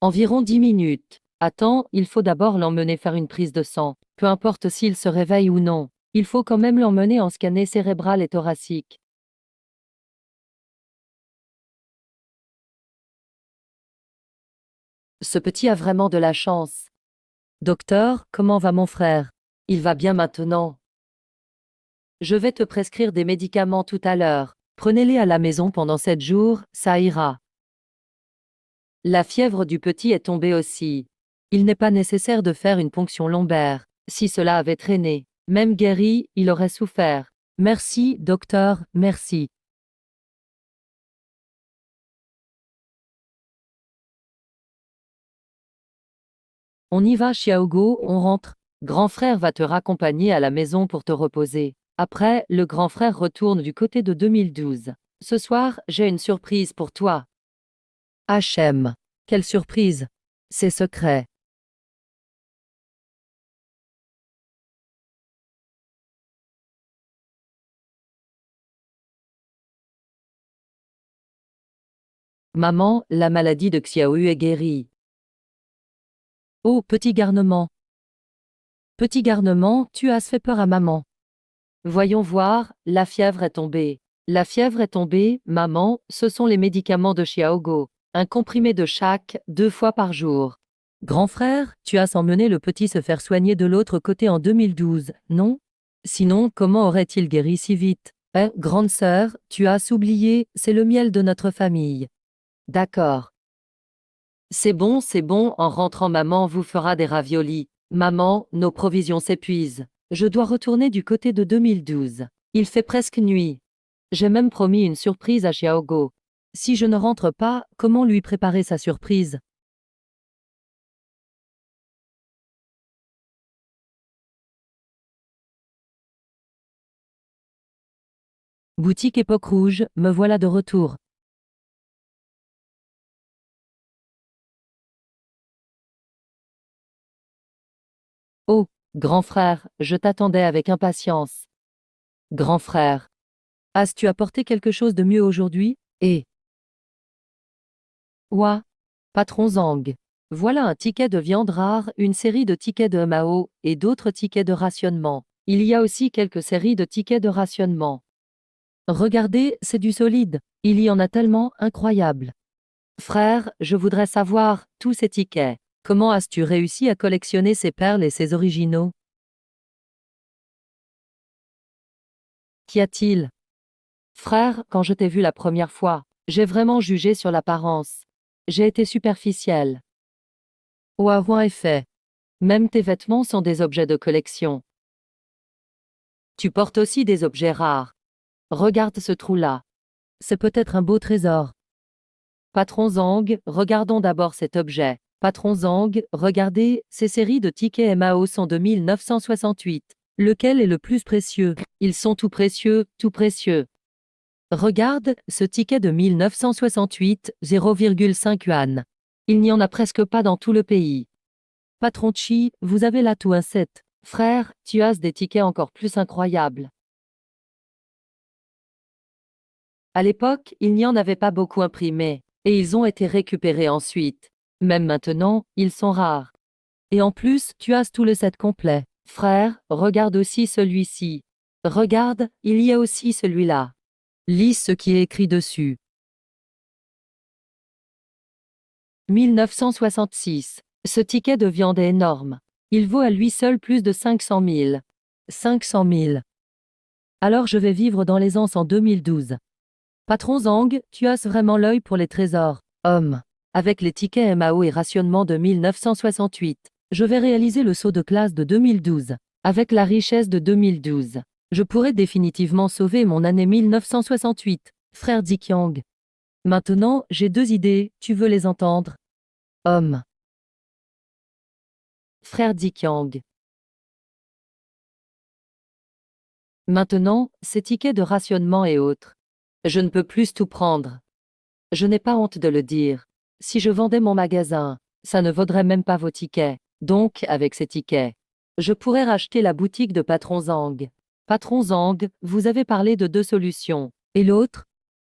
Environ 10 minutes. Attends, il faut d'abord l'emmener faire une prise de sang. Peu importe s'il se réveille ou non. Il faut quand même l'emmener en scanner cérébral et thoracique. Ce petit a vraiment de la chance. Docteur, comment va mon frère? Il va bien maintenant. Je vais te prescrire des médicaments tout à l'heure. Prenez-les à la maison pendant 7 jours, ça ira. La fièvre du petit est tombée aussi. Il n'est pas nécessaire de faire une ponction lombaire. Si cela avait traîné, même guéri, il aurait souffert. Merci, docteur, merci. On y va, Xiaogo, on rentre. Grand frère va te raccompagner à la maison pour te reposer. Après, le grand frère retourne du côté de 2012. Ce soir, j'ai une surprise pour toi. HM. Quelle surprise. C'est secret. Maman, la maladie de Xiaoyu est guérie. Oh, petit garnement. Petit garnement, tu as fait peur à maman. Voyons voir, la fièvre est tombée. La fièvre est tombée, maman, ce sont les médicaments de Xiaogo. Un comprimé de chaque, 2 fois par jour. Grand frère, tu as emmené le petit se faire soigner de l'autre côté en 2012, non? Sinon, comment aurait-il guéri si vite? Grande sœur, tu as oublié, c'est le miel de notre famille. D'accord. C'est bon, en rentrant maman vous fera des raviolis. Maman, nos provisions s'épuisent. Je dois retourner du côté de 2012. Il fait presque nuit. J'ai même promis une surprise à Xiaogo. Si je ne rentre pas, comment lui préparer sa surprise? Boutique Époque Rouge, me voilà de retour. Oh, grand frère, je t'attendais avec impatience. Grand frère. As-tu apporté quelque chose de mieux aujourd'hui? Ouah, patron Zhang. Voilà un ticket de viande rare, une série de tickets de Mao et d'autres tickets de rationnement. Il y a aussi quelques séries de tickets de rationnement. Regardez, c'est du solide. Il y en a tellement, incroyable. Frère, je voudrais savoir, tous ces tickets. Comment as-tu réussi à collectionner ces perles et ces originaux? Qu'y a-t-il? Frère, quand je t'ai vu la première fois, j'ai vraiment jugé sur l'apparence. J'ai été superficiel. Au avant effet. Même tes vêtements sont des objets de collection. Tu portes aussi des objets rares. Regarde ce trou-là. C'est peut-être un beau trésor. Patron Zhang, regardons d'abord cet objet. Patron Zhang, regardez, ces séries de tickets MAO sont de 1968. Lequel est le plus précieux? Ils sont tout précieux, tout précieux. Regarde, ce ticket de 1968, 0,5 yuan. Il n'y en a presque pas dans tout le pays. Patron Chi, vous avez là tout un set. Frère, tu as des tickets encore plus incroyables. À l'époque, il n'y en avait pas beaucoup imprimés, et ils ont été récupérés ensuite. Même maintenant, ils sont rares. Et en plus, tu as tout le set complet. Frère, regarde aussi celui-ci. Regarde, il y a aussi celui-là. Lis ce qui est écrit dessus. 1966. Ce ticket de viande est énorme. Il vaut à lui seul plus de 500 000. 500 000. Alors je vais vivre dans l'aisance en 2012. Patron Zhang, tu as vraiment l'œil pour les trésors. Homme. Avec les tickets MAO et rationnement de 1968, je vais réaliser le saut de classe de 2012. Avec la richesse de 2012, je pourrai définitivement sauver mon année 1968, frère Ziqiang. Maintenant, j'ai 2 idées, tu veux les entendre? Homme. Frère Ziqiang. Maintenant, ces tickets de rationnement et autres. Je ne peux plus tout prendre. Je n'ai pas honte de le dire. Si je vendais mon magasin, ça ne vaudrait même pas vos tickets. Donc, avec ces tickets, je pourrais racheter la boutique de Patron Zhang. Patron Zhang, vous avez parlé de 2 solutions. Et l'autre?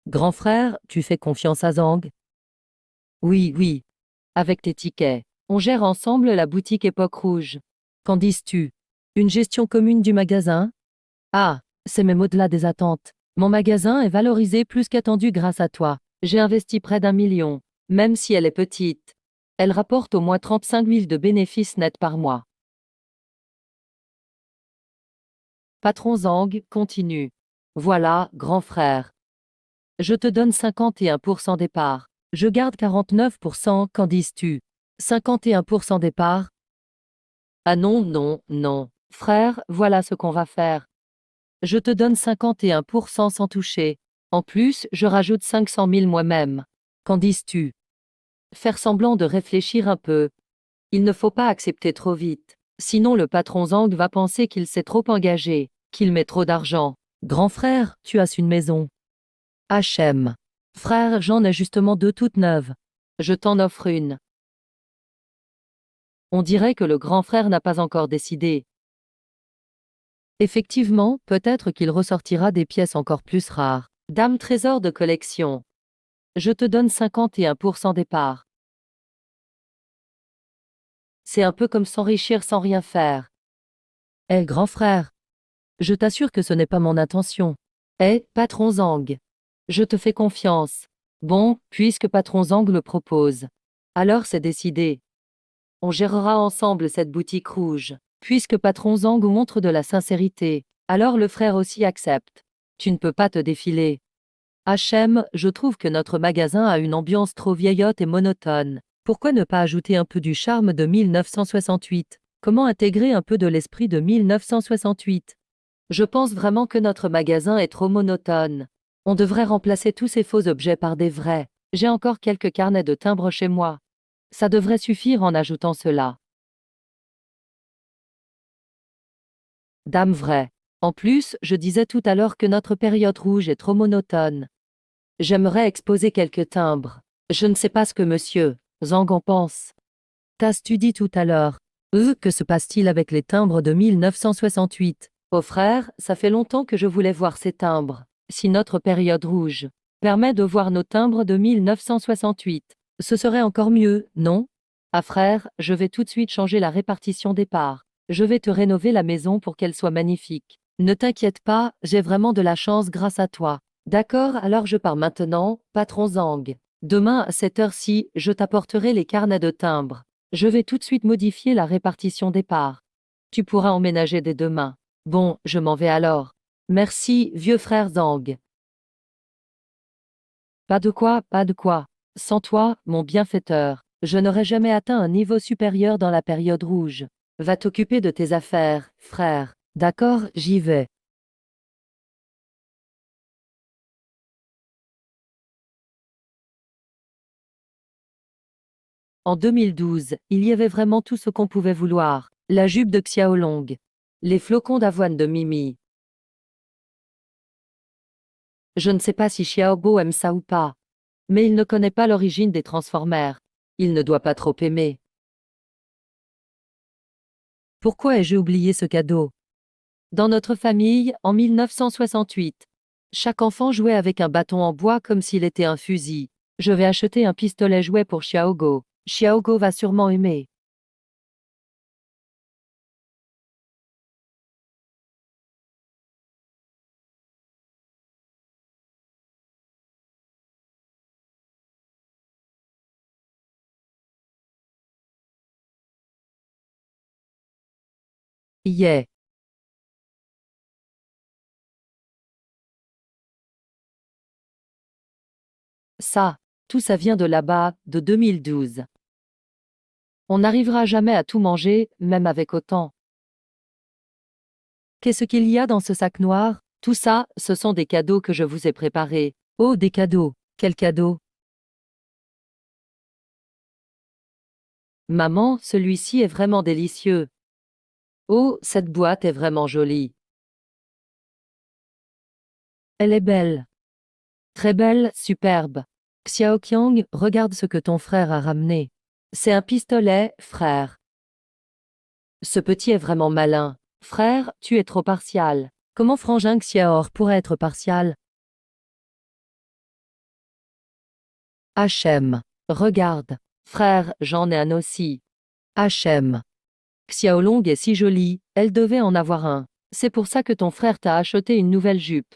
Grand frère, tu fais confiance à Zhang? Oui, oui. Avec tes tickets. On gère ensemble la boutique Époque Rouge. Qu'en dis-tu? Une gestion commune du magasin? Ah, c'est même au-delà des attentes. Mon magasin est valorisé plus qu'attendu grâce à toi. J'ai investi près d'1 million. Même si elle est petite. Elle rapporte au moins 35 000 de bénéfices nets par mois. Patron Zhang continue. Voilà, grand frère. Je te donne 51% des parts. Je garde 49%, qu'en dis-tu? 51% des parts? Ah non, non, non. Frère, voilà ce qu'on va faire. Je te donne 51% sans toucher. En plus, je rajoute 500 000 moi-même. Qu'en dis-tu? Faire semblant de réfléchir un peu. Il ne faut pas accepter trop vite. Sinon le patron Zhang va penser qu'il s'est trop engagé, qu'il met trop d'argent. Grand frère, tu as une maison. HM. Frère, j'en ai justement 2 toutes neuves. Je t'en offre une. On dirait que le grand frère n'a pas encore décidé. Effectivement, peut-être qu'il ressortira des pièces encore plus rares. Dame trésor de collection. Je te donne 51% des parts. C'est un peu comme s'enrichir sans rien faire. Eh, grand frère. Je t'assure que ce n'est pas mon intention. Eh, patron Zhang. Je te fais confiance. Bon, puisque patron Zhang le propose. Alors c'est décidé. On gérera ensemble cette boutique rouge. Puisque patron Zhang montre de la sincérité, alors le frère aussi accepte. Tu ne peux pas te défiler. HM, je trouve que notre magasin a une ambiance trop vieillotte et monotone. Pourquoi ne pas ajouter un peu du charme de 1968? Comment intégrer un peu de l'esprit de 1968? Je pense vraiment que notre magasin est trop monotone. On devrait remplacer tous ces faux objets par des vrais. J'ai encore quelques carnets de timbres chez moi. Ça devrait suffire en ajoutant cela. Dame vraie. En plus, je disais tout à l'heure que notre période rouge est trop monotone. J'aimerais exposer quelques timbres. Je ne sais pas ce que monsieur Zhang en pense. T'as-tu dit tout à l'heure? Que se passe-t-il avec les timbres de 1968? Oh frère, ça fait longtemps que je voulais voir ces timbres. Si notre période rouge permet de voir nos timbres de 1968, ce serait encore mieux, non? Ah frère, je vais tout de suite changer la répartition des parts. Je vais te rénover la maison pour qu'elle soit magnifique. Ne t'inquiète pas, j'ai vraiment de la chance grâce à toi. D'accord, alors je pars maintenant, patron Zhang. Demain à cette heure-ci, je t'apporterai les carnets de timbres. Je vais tout de suite modifier la répartition des parts. Tu pourras emménager dès demain. Bon, je m'en vais alors. Merci, vieux frère Zhang. Pas de quoi, pas de quoi. Sans toi, mon bienfaiteur, je n'aurais jamais atteint un niveau supérieur dans la période rouge. Va t'occuper de tes affaires, frère. D'accord, j'y vais. En 2012, il y avait vraiment tout ce qu'on pouvait vouloir. La jupe de Xiaolong. Les flocons d'avoine de Mimi. Je ne sais pas si Xiaobo aime ça ou pas. Mais il ne connaît pas l'origine des Transformers. Il ne doit pas trop aimer. Pourquoi ai-je oublié ce cadeau? Dans notre famille, en 1968, chaque enfant jouait avec un bâton en bois comme s'il était un fusil. Je vais acheter un pistolet jouet pour Xiaogo. Xiaogo va sûrement aimer. Yeah. Ça, tout ça vient de là-bas, de 2012. On n'arrivera jamais à tout manger, même avec autant. Qu'est-ce qu'il y a dans ce sac noir? Tout ça, ce sont des cadeaux que je vous ai préparés. Oh, des cadeaux. Quels cadeaux? Maman, celui-ci est vraiment délicieux. Oh, cette boîte est vraiment jolie. Elle est belle. Très belle, superbe. Xiaoqiang, regarde ce que ton frère a ramené. C'est un pistolet, frère. Ce petit est vraiment malin. Frère, tu es trop partial. Comment frangin Xiaor pourrait être partial? Hachem. Regarde. Frère, j'en ai un aussi. Hachem. Xiaolong est si jolie, elle devait en avoir un. C'est pour ça que ton frère t'a acheté une nouvelle jupe.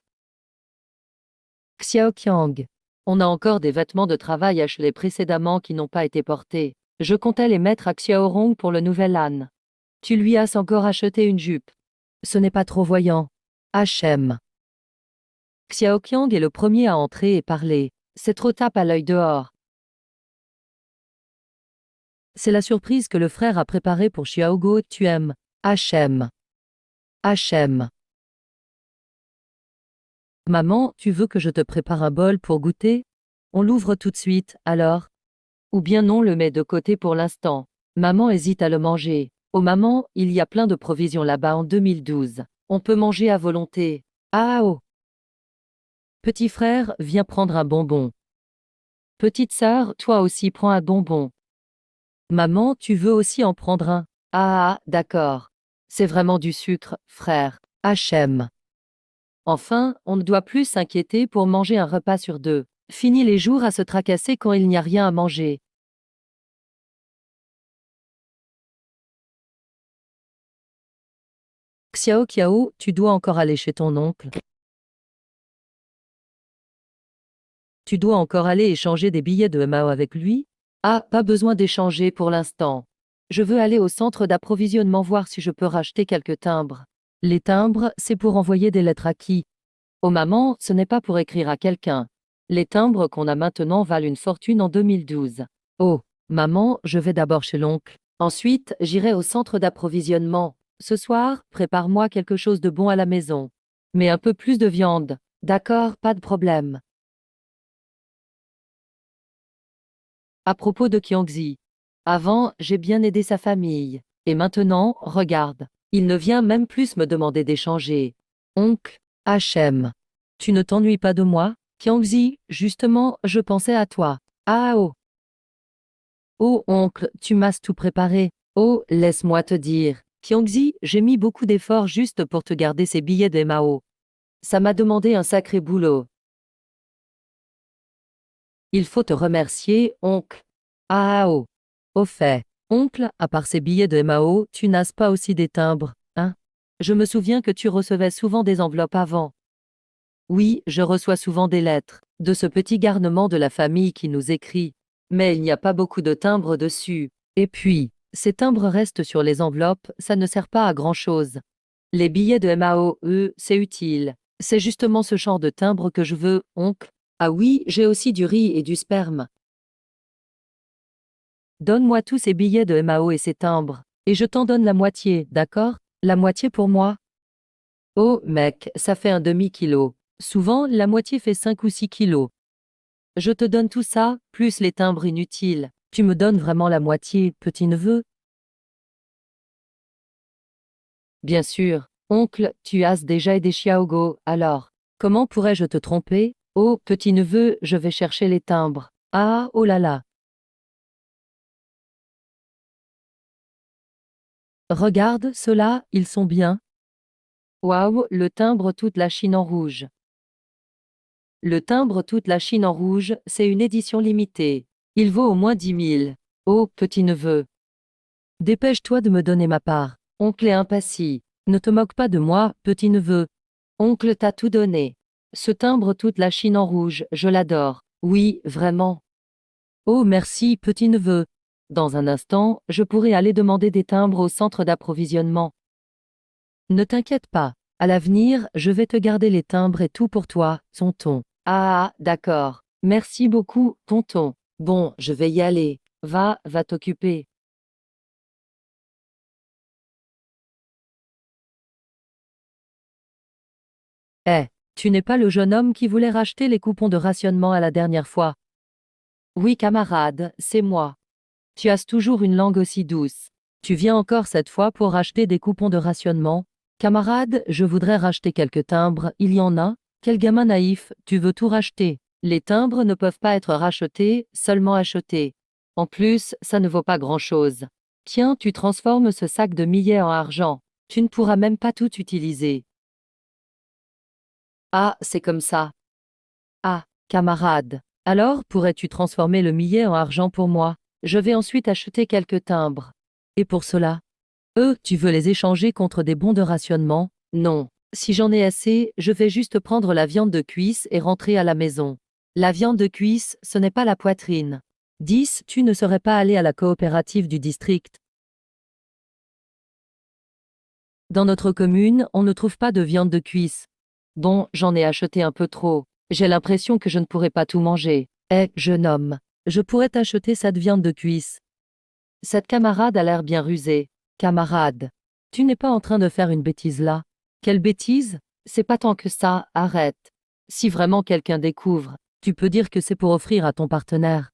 Xiaoqiang. On a encore des vêtements de travail achetés précédemment qui n'ont pas été portés. Je comptais les mettre à Xiaorong pour le nouvel âne. Tu lui as encore acheté une jupe. Ce n'est pas trop voyant. Hachem. Xiaoqiang est le premier à entrer et parler. C'est trop tape à l'œil dehors. C'est la surprise que le frère a préparée pour Xiaogo, tu aimes. Hachem. Hachem. Maman, tu veux que je te prépare un bol pour goûter? On l'ouvre tout de suite, alors? Ou bien non, le met de côté pour l'instant. Maman hésite à le manger. Oh maman, il y a plein de provisions là-bas en 2012. On peut manger à volonté. Ah oh. Petit frère, viens prendre un bonbon. Petite sœur, toi aussi prends un bonbon. Maman, tu veux aussi en prendre un? Ah, d'accord. C'est vraiment du sucre, frère. Hachem. Enfin, on ne doit plus s'inquiéter pour manger un repas sur deux. Fini les jours à se tracasser quand il n'y a rien à manger. Xiao Qiao, tu dois encore aller chez ton oncle. Tu dois encore aller échanger des billets de Mao avec lui? Ah, pas besoin d'échanger pour l'instant. Je veux aller au centre d'approvisionnement voir si je peux racheter quelques timbres. Les timbres, c'est pour envoyer des lettres à qui? Oh maman, ce n'est pas pour écrire à quelqu'un. Les timbres qu'on a maintenant valent une fortune en 2012. Oh, maman, je vais d'abord chez l'oncle. Ensuite, j'irai au centre d'approvisionnement. Ce soir, prépare-moi quelque chose de bon à la maison. Mais un peu plus de viande. D'accord, pas de problème. À propos de Qiangzi. Avant, j'ai bien aidé sa famille. Et maintenant, regarde. Il ne vient même plus me demander d'échanger. Oncle, Hachem. Tu ne t'ennuies pas de moi? Qiangzi, justement, je pensais à toi. Ah oh. Oh oncle, tu m'as tout préparé. Oh, laisse-moi te dire. Qiangzi, j'ai mis beaucoup d'efforts juste pour te garder ces billets de Mao. Ça m'a demandé un sacré boulot. Il faut te remercier, oncle. Ah oh. Au fait, oncle, à part ces billets de Mao, tu n'as pas aussi des timbres, hein? Je me souviens que tu recevais souvent des enveloppes avant. Oui, je reçois souvent des lettres, de ce petit garnement de la famille qui nous écrit. Mais il n'y a pas beaucoup de timbres dessus. Et puis, ces timbres restent sur les enveloppes, ça ne sert pas à grand-chose. Les billets de Mao, eux, c'est utile. C'est justement ce genre de timbre que je veux, oncle. Ah oui, j'ai aussi du riz et du sperme. Donne-moi tous ces billets de Mao et ces timbres, et je t'en donne la moitié, d'accord? La moitié pour moi? Oh, mec, ça fait un demi-kilo. Souvent, la moitié fait 5 ou 6 kilos. Je te donne tout ça, plus les timbres inutiles. Tu me donnes vraiment la moitié, petit-neveu? Bien sûr. Oncle, tu as déjà aidé Xiaogo, alors. Comment pourrais-je te tromper? Oh, petit-neveu, je vais chercher les timbres. Ah, oh là là. Regarde, ceux-là, ils sont bien. Waouh, le timbre toute la Chine en rouge. Le timbre toute la Chine en rouge, c'est une édition limitée. Il vaut au moins 10 000. Oh, petit-neveu. Dépêche-toi de me donner ma part. Oncle est impatient. Ne te moque pas de moi, petit-neveu. Oncle t'a tout donné. Ce timbre toute la Chine en rouge, je l'adore. Oui, vraiment. Oh, merci, petit-neveu. Dans un instant, je pourrai aller demander des timbres au centre d'approvisionnement. Ne t'inquiète pas. À l'avenir, je vais te garder les timbres et tout pour toi, tonton. Ah, d'accord. Merci beaucoup, tonton. Bon, je vais y aller. Va t'occuper. Eh, tu n'es pas le jeune homme qui voulait racheter les coupons de rationnement à la dernière fois. Oui, camarade, c'est moi. Tu as toujours une langue aussi douce. Tu viens encore cette fois pour racheter des coupons de rationnement? Camarade, je voudrais racheter quelques timbres, il y en a? Quel gamin naïf, tu veux tout racheter. Les timbres ne peuvent pas être rachetés, seulement achetés. En plus, ça ne vaut pas grand-chose. Tiens, tu transformes ce sac de millet en argent. Tu ne pourras même pas tout utiliser. Ah, c'est comme ça. Ah, camarade. Alors, pourrais-tu transformer le millet en argent pour moi? Je vais ensuite acheter quelques timbres. Et pour cela? Tu veux les échanger contre des bons de rationnement? Non. Si j'en ai assez, je vais juste prendre la viande de cuisse et rentrer à la maison. La viande de cuisse, ce n'est pas la poitrine. 10. Tu ne serais pas allé à la coopérative du district. Dans notre commune, on ne trouve pas de viande de cuisse. Bon, j'en ai acheté un peu trop. J'ai l'impression que je ne pourrai pas tout manger. Jeune homme, je pourrais t'acheter cette viande de cuisse. Cette camarade a l'air bien rusée. Camarade, tu n'es pas en train de faire une bêtise là? Quelle bêtise? C'est pas tant que ça, arrête. Si vraiment quelqu'un découvre, tu peux dire que c'est pour offrir à ton partenaire.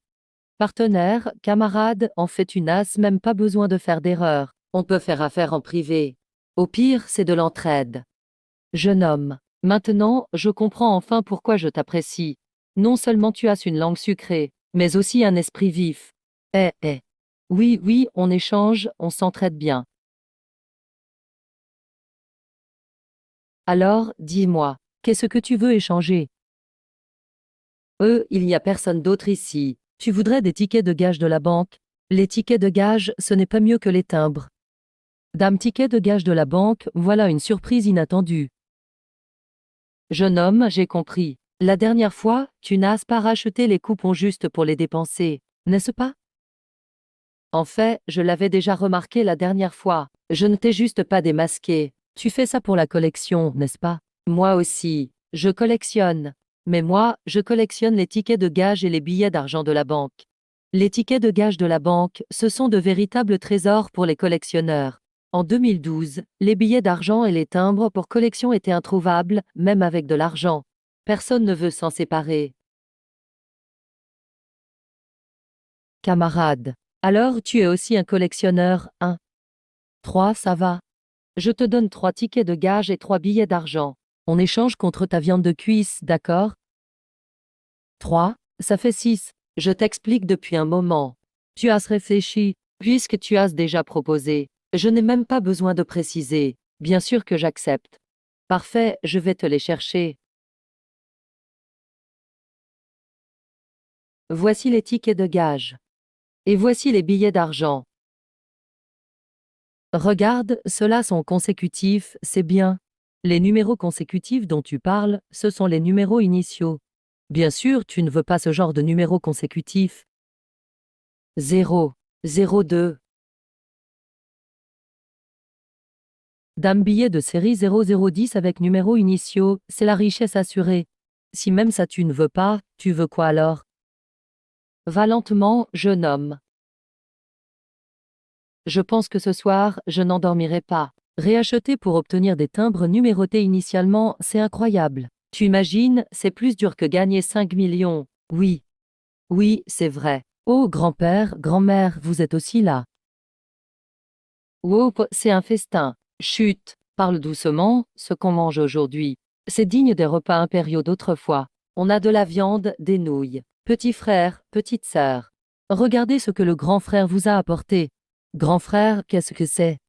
Partenaire, camarade, en fait une as, même pas besoin de faire d'erreur. On peut faire affaire en privé. Au pire, c'est de l'entraide. Jeune homme, maintenant, je comprends enfin pourquoi je t'apprécie. Non seulement tu as une langue sucrée, mais aussi un esprit vif. Eh. Oui, oui, on échange, on s'entraide bien. Alors, dis-moi, qu'est-ce que tu veux échanger? Il n'y a personne d'autre ici. Tu voudrais des tickets de gage de la banque? Les tickets de gage, ce n'est pas mieux que les timbres. Dame ticket de gage de la banque, voilà une surprise inattendue. Jeune homme, j'ai compris. La dernière fois, tu n'as pas racheté les coupons juste pour les dépenser, n'est-ce pas? En fait, je l'avais déjà remarqué la dernière fois. Je ne t'ai juste pas démasqué. Tu fais ça pour la collection, n'est-ce pas? Moi aussi, je collectionne. Mais moi, je collectionne les tickets de gage et les billets d'argent de la banque. Les tickets de gage de la banque, ce sont de véritables trésors pour les collectionneurs. En 2012, les billets d'argent et les timbres pour collection étaient introuvables, même avec de l'argent. Personne ne veut s'en séparer. Camarade. Alors tu es aussi un collectionneur, hein? 3, ça va. Je te donne 3 tickets de gage et 3 billets d'argent. On échange contre ta viande de cuisse, d'accord? 3, ça fait 6. Je t'explique depuis un moment. Tu as réfléchi, puisque tu as déjà proposé. Je n'ai même pas besoin de préciser. Bien sûr que j'accepte. Parfait, je vais te les chercher. Voici les tickets de gage. Et voici les billets d'argent. Regarde, ceux-là sont consécutifs, c'est bien. Les numéros consécutifs dont tu parles, ce sont les numéros initiaux. Bien sûr, tu ne veux pas ce genre de numéros consécutifs. 0, 02. Dame billet de série 0010 avec numéros initiaux, c'est la richesse assurée. Si même ça tu ne veux pas, tu veux quoi alors? Va lentement, jeune homme. Je pense que ce soir, je n'endormirai pas. Réacheter pour obtenir des timbres numérotés initialement, c'est incroyable. Tu imagines, c'est plus dur que gagner 5 millions. Oui. Oui, c'est vrai. Oh, grand-père, grand-mère, vous êtes aussi là. Wow, c'est un festin. Chut, parle doucement, ce qu'on mange aujourd'hui. C'est digne des repas impériaux d'autrefois. On a de la viande, des nouilles. Petit frère, petite sœur. Regardez ce que le grand frère vous a apporté. Grand frère, qu'est-ce que c'est?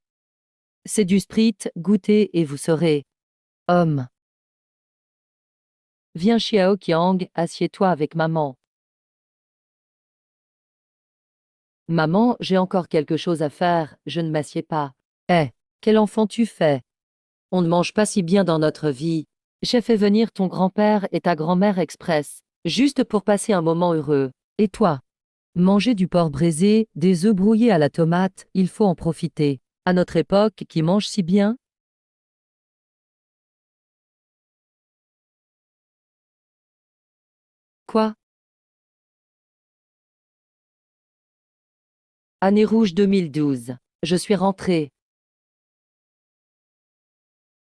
C'est du sprit, goûtez et vous saurez. Homme. Viens Xiaoqiang, assieds-toi avec maman. Maman, j'ai encore quelque chose à faire, je ne m'assieds pas. Quel enfant tu fais? On ne mange pas si bien dans notre vie. J'ai fait venir ton grand-père et ta grand-mère express, juste pour passer un moment heureux. Et toi? Manger du porc braisé, des œufs brouillés à la tomate, il faut en profiter. À notre époque, qui mange si bien? Quoi? Année rouge 2012. Je suis rentré.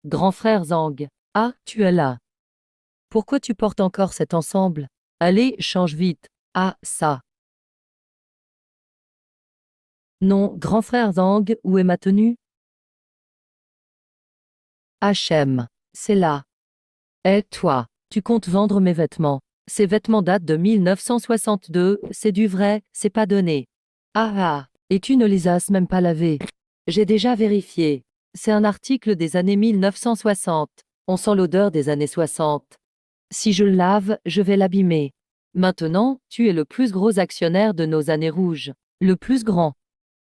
Grand frère Zhang. Ah, tu es là. Pourquoi tu portes encore cet ensemble? Allez, change vite. Ah, ça. Non, grand frère Zhang, où est ma tenue? H&M. C'est là. Toi, tu comptes vendre mes vêtements. Ces vêtements datent de 1962, c'est du vrai, c'est pas donné. Et tu ne les as même pas lavés. J'ai déjà vérifié. C'est un article des années 1960. On sent l'odeur des années 60. Si je le lave, je vais l'abîmer. Maintenant, tu es le plus gros actionnaire de nos années rouges. Le plus grand.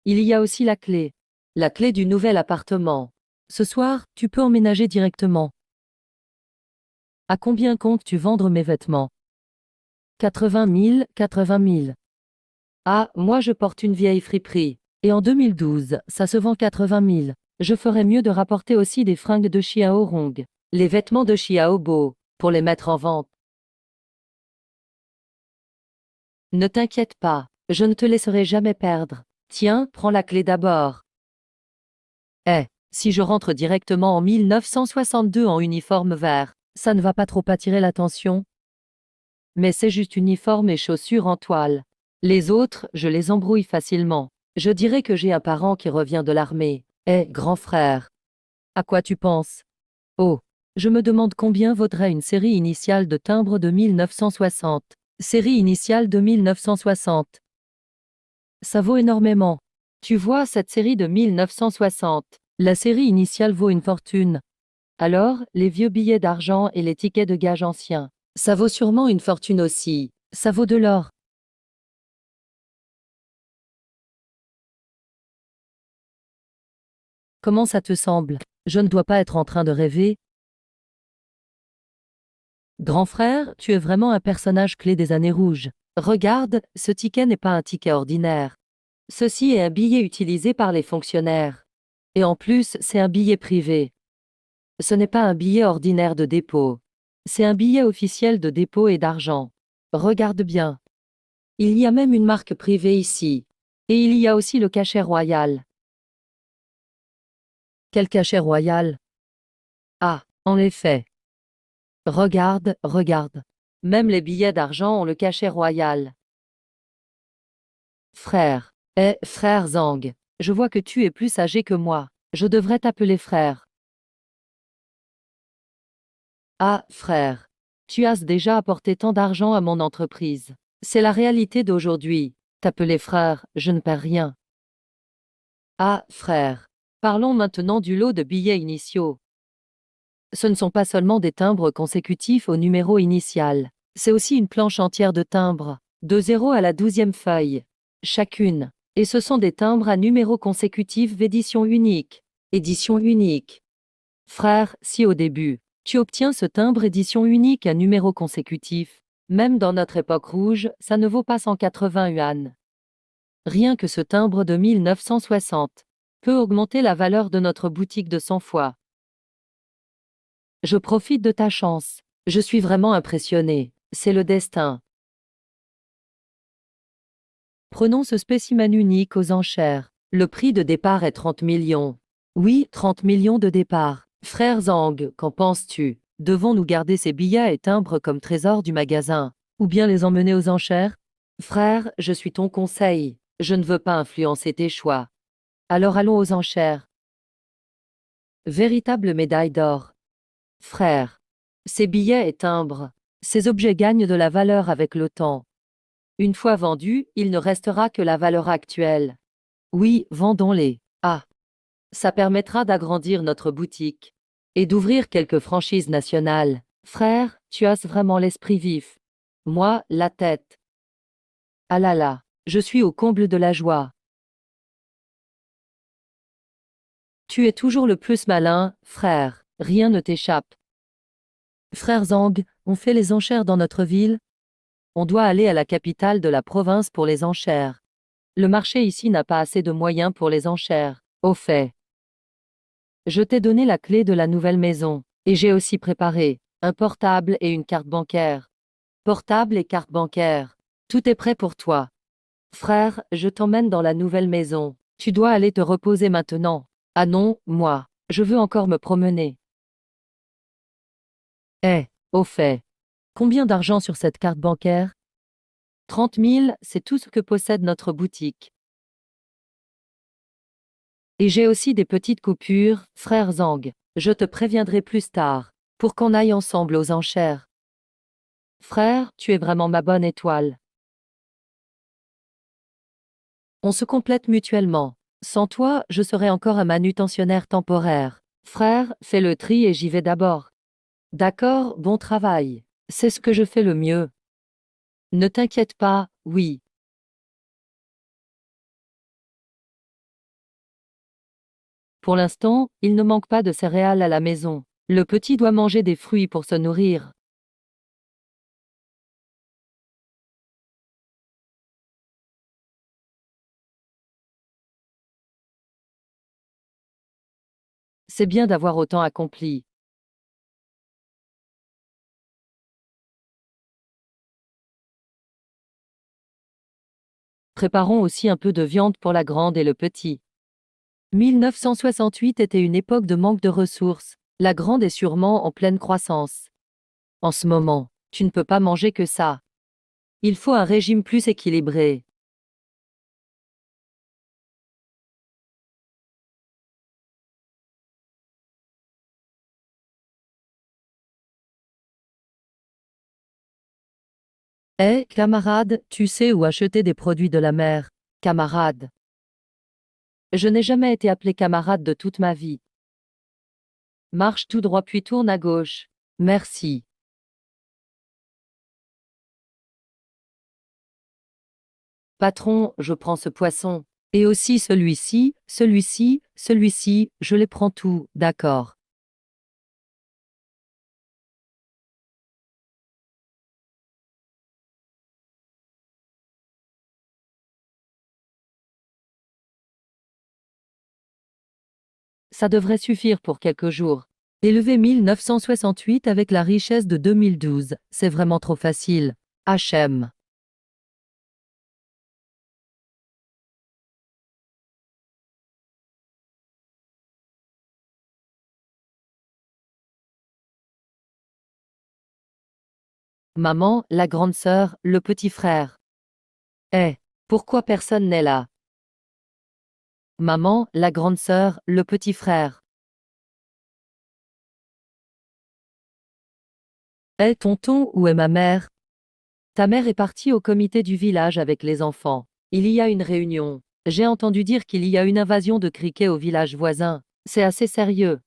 Il y a aussi la clé. La clé du nouvel appartement. Ce soir, tu peux emménager directement. À combien comptes-tu vendre mes vêtements? 80 000, 80 000. Ah, moi je porte une vieille friperie. Et en 2012, ça se vend 80 000. Je ferais mieux de rapporter aussi des fringues de Xiaorong. Les vêtements de Xiaobo, pour les mettre en vente. Ne t'inquiète pas, je ne te laisserai jamais perdre. Tiens, prends la clé d'abord. Eh, si je rentre directement en 1962 en uniforme vert, ça ne va pas trop attirer l'attention? Mais c'est juste uniforme et chaussures en toile. Les autres, je les embrouille facilement. Je dirais que j'ai un parent qui revient de l'armée. Eh, grand frère. À quoi tu penses? Oh, je me demande combien vaudrait une série initiale de timbres de 1960. Série initiale de 1960. Ça vaut énormément. Tu vois cette série de 1960. La série initiale vaut une fortune. Alors, les vieux billets d'argent et les tickets de gage anciens. Ça vaut sûrement une fortune aussi. Ça vaut de l'or. Comment ça te semble? Je ne dois pas être en train de rêver. Grand frère, tu es vraiment un personnage clé des années rouges. Regarde, ce ticket n'est pas un ticket ordinaire. Ceci est un billet utilisé par les fonctionnaires. Et en plus, c'est un billet privé. Ce n'est pas un billet ordinaire de dépôt. C'est un billet officiel de dépôt et d'argent. Regarde bien. Il y a même une marque privée ici. Et il y a aussi le cachet royal. Quel cachet royal? Ah, en effet. Regarde, regarde. Même les billets d'argent ont le cachet royal. Frère. Eh, frère Zhang. Je vois que tu es plus âgé que moi. Je devrais t'appeler frère. Ah, frère. Tu as déjà apporté tant d'argent à mon entreprise. C'est la réalité d'aujourd'hui. T'appeler frère, je ne perds rien. Ah, frère. Parlons maintenant du lot de billets initiaux. Ce ne sont pas seulement des timbres consécutifs au numéro initial. C'est aussi une planche entière de timbres, de 0 à la 12e feuille, chacune. Et ce sont des timbres à numéro consécutif d'édition unique. Édition unique. Frère, si au début, tu obtiens ce timbre édition unique à numéro consécutif, même dans notre époque rouge, ça ne vaut pas 180 yuan. Rien que ce timbre de 1960 peut augmenter la valeur de notre boutique de 100 fois. Je profite de ta chance. Je suis vraiment impressionné. C'est le destin. Prenons ce spécimen unique aux enchères. Le prix de départ est 30 millions. Oui, 30 millions de départ. Frère Zhang, qu'en penses-tu? Devons-nous garder ces billets et timbres comme trésor du magasin, ou bien les emmener aux enchères? Frère, je suis ton conseil. Je ne veux pas influencer tes choix. Alors allons aux enchères. Véritable médaille d'or. Frère. Ces billets et timbres, ces objets gagnent de la valeur avec le temps. Une fois vendus, il ne restera que la valeur actuelle. Oui, vendons-les. Ah, ça permettra d'agrandir notre boutique et d'ouvrir quelques franchises nationales. Frère, tu as vraiment l'esprit vif. Moi, la tête. Ah là là, je suis au comble de la joie. Tu es toujours le plus malin, frère, rien ne t'échappe. Frère Zhang, on fait les enchères dans notre ville? On doit aller à la capitale de la province pour les enchères. Le marché ici n'a pas assez de moyens pour les enchères. Au fait, je t'ai donné la clé de la nouvelle maison, et j'ai aussi préparé un portable et une carte bancaire. Portable et carte bancaire. Tout est prêt pour toi. Frère, je t'emmène dans la nouvelle maison. Tu dois aller te reposer maintenant. Ah non, moi, je veux encore me promener. Eh, au fait, combien d'argent sur cette carte bancaire? 30 000, c'est tout ce que possède notre boutique. Et j'ai aussi des petites coupures, frère Zhang. Je te préviendrai plus tard, pour qu'on aille ensemble aux enchères. Frère, tu es vraiment ma bonne étoile. On se complète mutuellement. Sans toi, je serais encore un manutentionnaire temporaire. Frère, fais le tri et j'y vais d'abord. D'accord, bon travail. C'est ce que je fais le mieux. Ne t'inquiète pas, oui. Pour l'instant, il ne manque pas de céréales à la maison. Le petit doit manger des fruits pour se nourrir. C'est bien d'avoir autant accompli. Préparons aussi un peu de viande pour la grande et le petit. 1968 était une époque de manque de ressources. La grande est sûrement en pleine croissance. En ce moment, tu ne peux pas manger que ça. Il faut un régime plus équilibré. Eh, camarade, tu sais où acheter des produits de la mer. Camarade. Je n'ai jamais été appelé camarade de toute ma vie. Marche tout droit puis tourne à gauche. Merci. Patron, je prends ce poisson. Et aussi celui-ci, celui-ci, celui-ci, je les prends tous, d'accord. Ça devrait suffire pour quelques jours. Élever 1968 avec la richesse de 2012, c'est vraiment trop facile. HM. Maman, la grande sœur, le petit frère. Eh, pourquoi personne n'est là? Maman, la grande sœur, le petit frère. Eh, tonton, où est ma mère? Ta mère est partie au comité du village avec les enfants. Il y a une réunion. J'ai entendu dire qu'il y a une invasion de criquets au village voisin. C'est assez sérieux.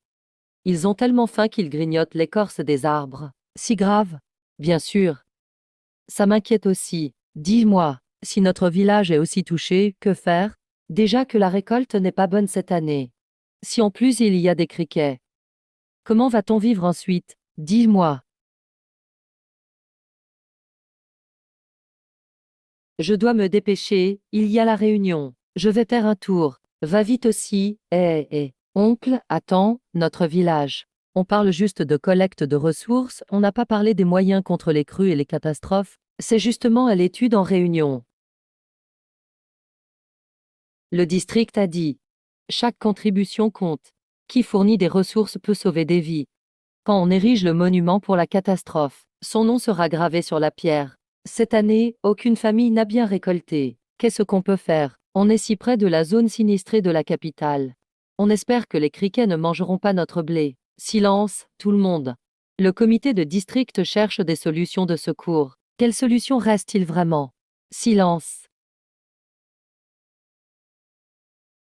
Ils ont tellement faim qu'ils grignotent l'écorce des arbres. Si grave? Bien sûr. Ça m'inquiète aussi. Dis-moi, si notre village est aussi touché, que faire? Déjà que la récolte n'est pas bonne cette année. Si en plus il y a des criquets. Comment va-t-on vivre ensuite? Dis-moi. Je dois me dépêcher, il y a la réunion. Je vais faire un tour. Va vite aussi. Oncle, attends, notre village. On parle juste de collecte de ressources, on n'a pas parlé des moyens contre les crues et les catastrophes. C'est justement à l'étude en réunion. Le district a dit. Chaque contribution compte. Qui fournit des ressources peut sauver des vies. Quand on érige le monument pour la catastrophe, son nom sera gravé sur la pierre. Cette année, aucune famille n'a bien récolté. Qu'est-ce qu'on peut faire? On est si près de la zone sinistrée de la capitale. On espère que les criquets ne mangeront pas notre blé. Silence, tout le monde. Le comité de district cherche des solutions de secours. Quelle solution reste-t-il vraiment? Silence.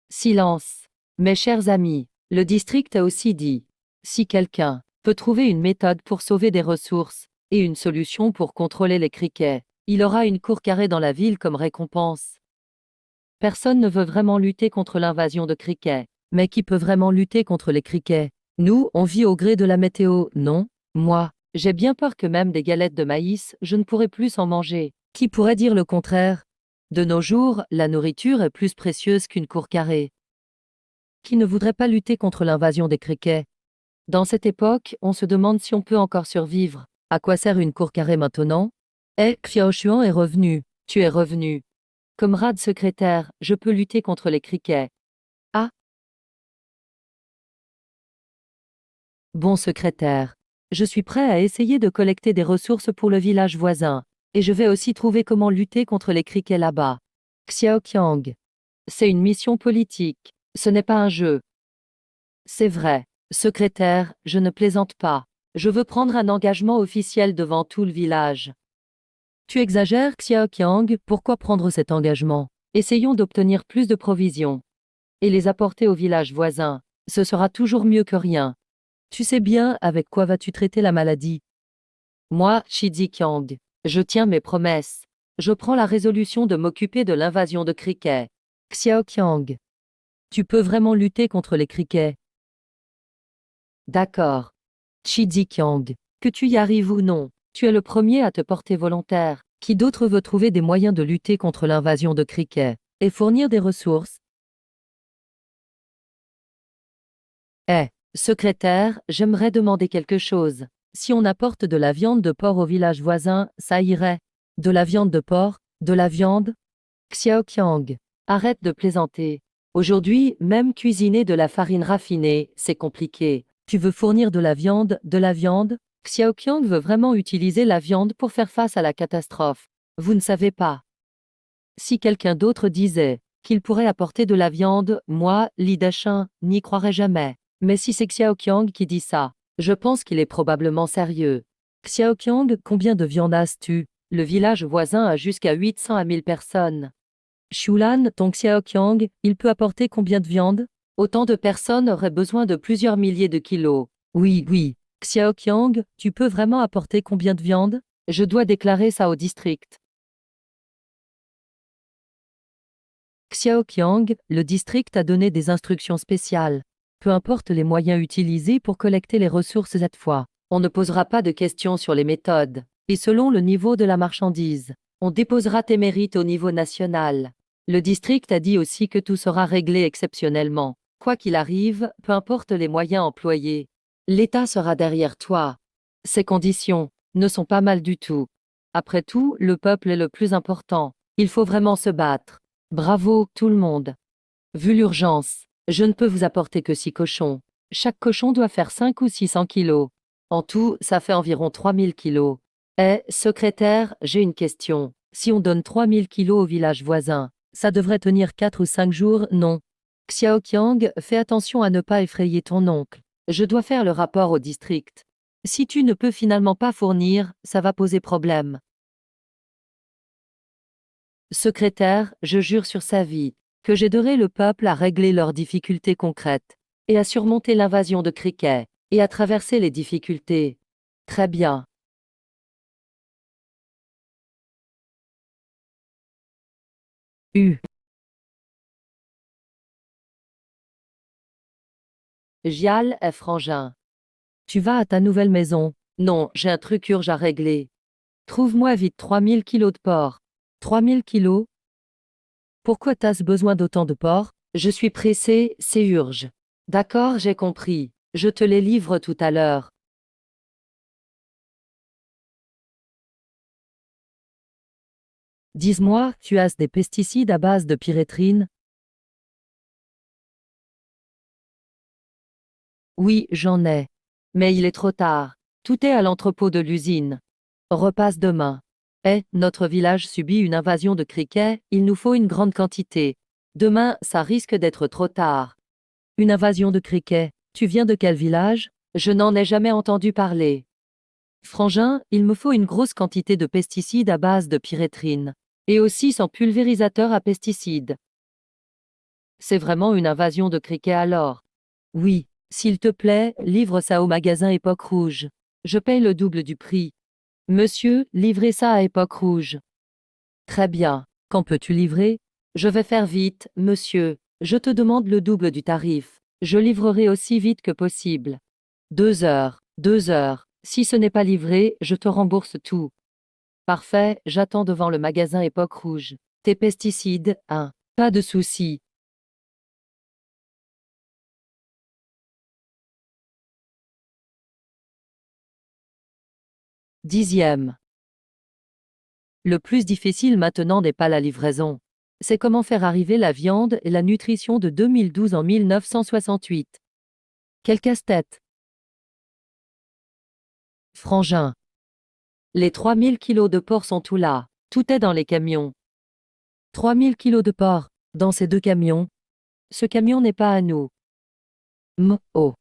Silence. Mes chers amis, le district a aussi dit. Si quelqu'un peut trouver une méthode pour sauver des ressources et une solution pour contrôler les criquets, il aura une cour carrée dans la ville comme récompense. Personne ne veut vraiment lutter contre l'invasion de criquets. Mais qui peut vraiment lutter contre les criquets? Nous, on vit au gré de la météo, non? Moi, j'ai bien peur que même des galettes de maïs, je ne pourrai plus en manger. Qui pourrait dire le contraire? De nos jours, la nourriture est plus précieuse qu'une cour carrée. Qui ne voudrait pas lutter contre l'invasion des criquets? Dans cette époque, on se demande si on peut encore survivre. À quoi sert une cour carrée maintenant? Eh, Xiaoshuan est revenu. Tu es revenu. Camarade secrétaire, je peux lutter contre les criquets. Ah, bon secrétaire. Je suis prêt à essayer de collecter des ressources pour le village voisin. Et je vais aussi trouver comment lutter contre les criquets là-bas. Xiaoqiang. C'est une mission politique. Ce n'est pas un jeu. C'est vrai. Secrétaire, je ne plaisante pas. Je veux prendre un engagement officiel devant tout le village. Tu exagères, Xiaoqiang, pourquoi prendre cet engagement? Essayons d'obtenir plus de provisions et les apporter au village voisin. Ce sera toujours mieux que rien. Tu sais bien avec quoi vas-tu traiter la maladie. Moi, Shi Ziqiang, je tiens mes promesses. Je prends la résolution de m'occuper de l'invasion de criquets. Xiaoqiang, tu peux vraiment lutter contre les criquets. D'accord. Shi Ziqiang, que tu y arrives ou non, tu es le premier à te porter volontaire. Qui d'autre veut trouver des moyens de lutter contre l'invasion de criquets et fournir des ressources? Eh, secrétaire, j'aimerais demander quelque chose. Si on apporte de la viande de porc au village voisin, ça irait. De la viande de porc? De la viande? Xiaoqiang, arrête de plaisanter. Aujourd'hui, même cuisiner de la farine raffinée, c'est compliqué. Tu veux fournir de la viande? De la viande? Xiaoqiang veut vraiment utiliser la viande pour faire face à la catastrophe. Vous ne savez pas. Si quelqu'un d'autre disait qu'il pourrait apporter de la viande, moi, Li Dachin, n'y croirais jamais. Mais si c'est Xiaoqiang qui dit ça, je pense qu'il est probablement sérieux. Xiaoqiang, combien de viande as-tu? Le village voisin a jusqu'à 800 à 1000 personnes. Shulan, ton Xiaoqiang, il peut apporter combien de viande? Autant de personnes auraient besoin de plusieurs milliers de kilos. Oui, oui. Xiaoqiang, tu peux vraiment apporter combien de viande? Je dois déclarer ça au district. Xiaoqiang, le district a donné des instructions spéciales. Peu importe les moyens utilisés pour collecter les ressources cette fois, on ne posera pas de questions sur les méthodes. Et selon le niveau de la marchandise, on déposera tes mérites au niveau national. Le district a dit aussi que tout sera réglé exceptionnellement. Quoi qu'il arrive, peu importe les moyens employés, l'État sera derrière toi. Ces conditions ne sont pas mal du tout. Après tout, le peuple est le plus important. Il faut vraiment se battre. Bravo, tout le monde. Vu l'urgence, je ne peux vous apporter que 6 cochons. Chaque cochon doit faire 5 ou 600 kilos. En tout, ça fait environ 3000 kilos. Eh, secrétaire, j'ai une question. Si on donne 3000 kilos au village voisin, ça devrait tenir 4 ou 5 jours, non? Xiaoqiang, fais attention à ne pas effrayer ton oncle. Je dois faire le rapport au district. Si tu ne peux finalement pas fournir, ça va poser problème. Secrétaire, je jure sur sa vie que j'aiderai le peuple à régler leurs difficultés concrètes et à surmonter l'invasion de criquets et à traverser les difficultés. Très bien. Gial est frangin. Tu vas à ta nouvelle maison? Non, j'ai un truc urgent à régler. Trouve-moi vite 3000 kilos de porc. 3000 kilos? Pourquoi t'as besoin d'autant de porc? Je suis pressé, c'est urge. D'accord, j'ai compris. Je te les livre tout à l'heure. Dis-moi, tu as des pesticides à base de pyréthrine? Oui, j'en ai. Mais il est trop tard. Tout est à l'entrepôt de l'usine. Repasse demain. Eh, notre village subit une invasion de criquets, il nous faut une grande quantité. Demain, ça risque d'être trop tard. Une invasion de criquets. Tu viens de quel village? Je n'en ai jamais entendu parler. Frangin, il me faut une grosse quantité de pesticides à base de pyréthrine. Et aussi sans pulvérisateur à pesticides. C'est vraiment une invasion de criquets alors. Oui, s'il te plaît, livre ça au magasin Époque Rouge. Je paye le double du prix. Monsieur, livrez ça à Époque Rouge. Très bien. Quand peux-tu livrer? Je vais faire vite, monsieur. Je te demande le double du tarif. Je livrerai aussi vite que possible. 2 heures. 2 heures. Si ce n'est pas livré, je te rembourse tout. Parfait, j'attends devant le magasin Époque Rouge. Tes pesticides, hein. Pas de souci. Dixième. Le plus difficile maintenant n'est pas la livraison. C'est comment faire arriver la viande et la nutrition de 2012 en 1968. Quel casse-tête! Frangin. Les 3000 kilos de porc sont tout là. Tout est dans les camions. 3000 kilos de porc, dans ces 2 camions. Ce camion n'est pas à nous. Oh.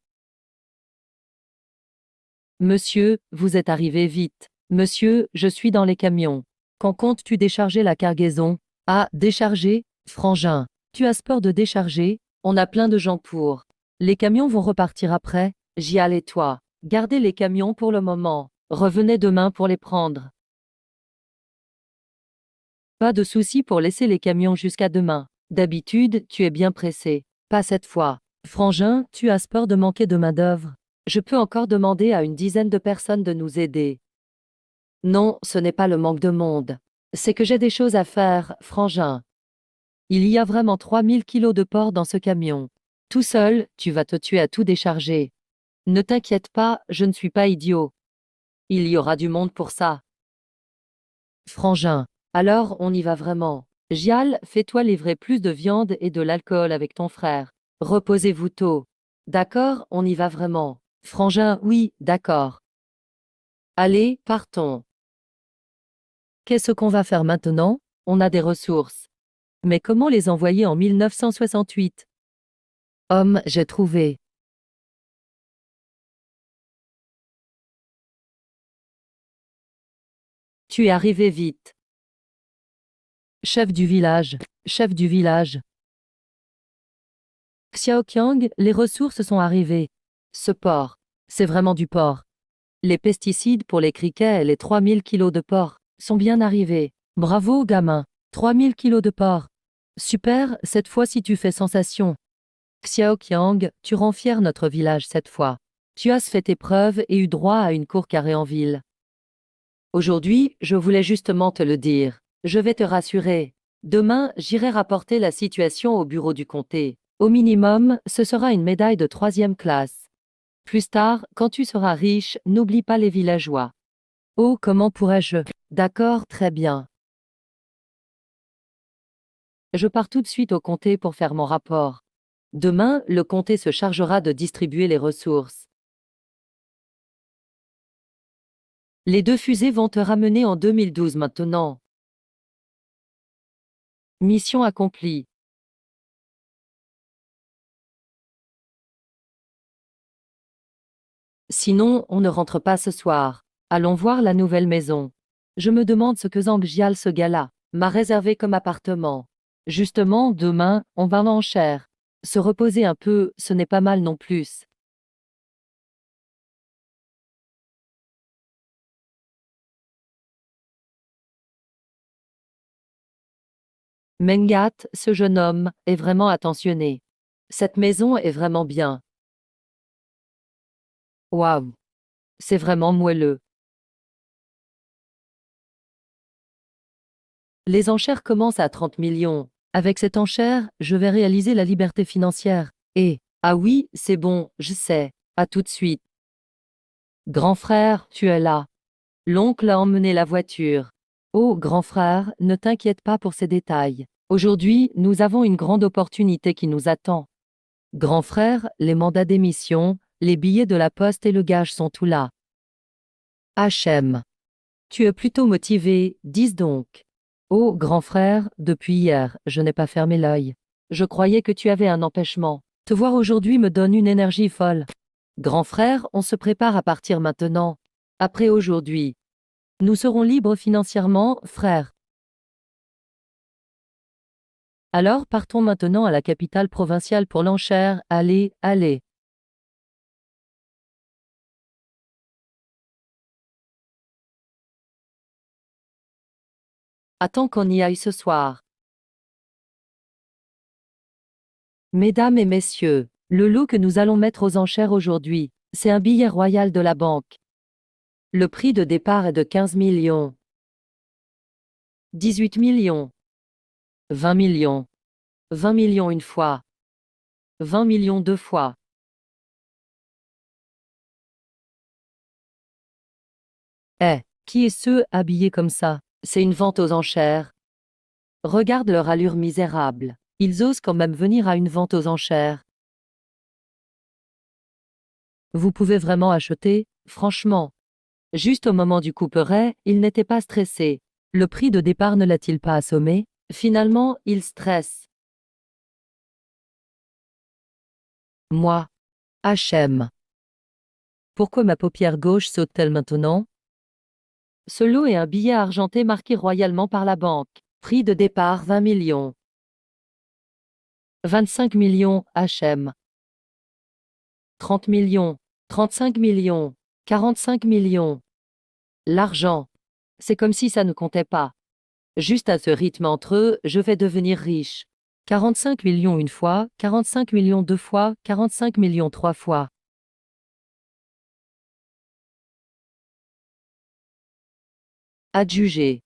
Monsieur, vous êtes arrivé vite. Monsieur, je suis dans les camions. Quand comptes-tu décharger la cargaison? Ah, décharger? Frangin. Tu as peur de décharger? On a plein de gens pour. Les camions vont repartir après. Gial et toi, gardez les camions pour le moment. Revenez demain pour les prendre. Pas de souci pour laisser les camions jusqu'à demain. D'habitude, tu es bien pressé. Pas cette fois. Frangin, tu as peur de manquer de main-d'œuvre. Je peux encore demander à une dizaine de personnes de nous aider. Non, ce n'est pas le manque de monde. C'est que j'ai des choses à faire, Frangin. Il y a vraiment 3000 kilos de porc dans ce camion. Tout seul, tu vas te tuer à tout décharger. Ne t'inquiète pas, je ne suis pas idiot. Il y aura du monde pour ça. Frangin. Alors on y va vraiment. Gial, fais-toi livrer plus de viande et de l'alcool avec ton frère. Reposez-vous tôt. D'accord, on y va vraiment. Frangin, oui, d'accord. Allez, partons. Qu'est-ce qu'on va faire maintenant? On a des ressources. Mais comment les envoyer en 1968? Homme, j'ai trouvé. Tu es arrivé vite. Chef du village, chef du village. Xiaoqiang, les ressources sont arrivées. Ce porc, c'est vraiment du porc. Les pesticides pour les criquets et les 3000 kilos de porc sont bien arrivés. Bravo, gamin. 3000 kilos de porc. Super, cette fois-ci tu fais sensation. Xiaoqiang, tu rends fier notre village cette fois. Tu as fait tes preuves et eu droit à une cour carrée en ville. Aujourd'hui, je voulais justement te le dire. Je vais te rassurer. Demain, j'irai rapporter la situation au bureau du comté. Au minimum, ce sera une médaille de 3e classe. Plus tard, quand tu seras riche, n'oublie pas les villageois. Oh, comment pourrais-je? D'accord, très bien. Je pars tout de suite au comté pour faire mon rapport. Demain, le comté se chargera de distribuer les ressources. Les 2 fusées vont te ramener en 2012 maintenant. Mission accomplie. Sinon, on ne rentre pas ce soir. Allons voir la nouvelle maison. Je me demande ce que Zhang ce gars-là, m'a réservé comme appartement. Justement, demain, on va en enchère. Se reposer un peu, ce n'est pas mal non plus. Mengat, ce jeune homme, est vraiment attentionné. Cette maison est vraiment bien. Waouh! C'est vraiment moelleux. Les enchères commencent à 30 millions. Avec cette enchère, je vais réaliser la liberté financière. Et, ah oui, c'est bon, je sais. À tout de suite. Grand frère, tu es là. L'oncle a emmené la voiture. Oh, grand frère, ne t'inquiète pas pour ces détails. Aujourd'hui, nous avons une grande opportunité qui nous attend. Grand frère, les mandats d'émission, les billets de la poste et le gage sont tout là. HM. Tu es plutôt motivé, dis donc. Oh, grand frère, depuis hier, je n'ai pas fermé l'œil. Je croyais que tu avais un empêchement. Te voir aujourd'hui me donne une énergie folle. Grand frère, on se prépare à partir maintenant. Après aujourd'hui. Nous serons libres financièrement, frère. Alors partons maintenant à la capitale provinciale pour l'enchère. Allez, allez. Attends qu'on y aille ce soir. Mesdames et messieurs, le lot que nous allons mettre aux enchères aujourd'hui, c'est un billet royal de la banque. Le prix de départ est de 15 millions. 18 millions. 20 millions. 20 millions une fois. 20 millions deux fois. Eh, qui est ce habillé comme ça? C'est une vente aux enchères. Regarde leur allure misérable. Ils osent quand même venir à une vente aux enchères. Vous pouvez vraiment acheter, franchement. Juste au moment du couperet, il n'était pas stressé. Le prix de départ ne l'a-t-il pas assommé? Finalement, il stresse. Moi. HM. Pourquoi ma paupière gauche saute-t-elle maintenant? Ce lot est un billet argenté marqué royalement par la banque. Prix de départ 20 millions. 25 millions HM. 30 millions. 35 millions. 45 millions. L'argent. C'est comme si ça ne comptait pas. Juste à ce rythme entre eux, je vais devenir riche. 45 millions une fois, 45 millions deux fois, 45 millions trois fois. Adjugé.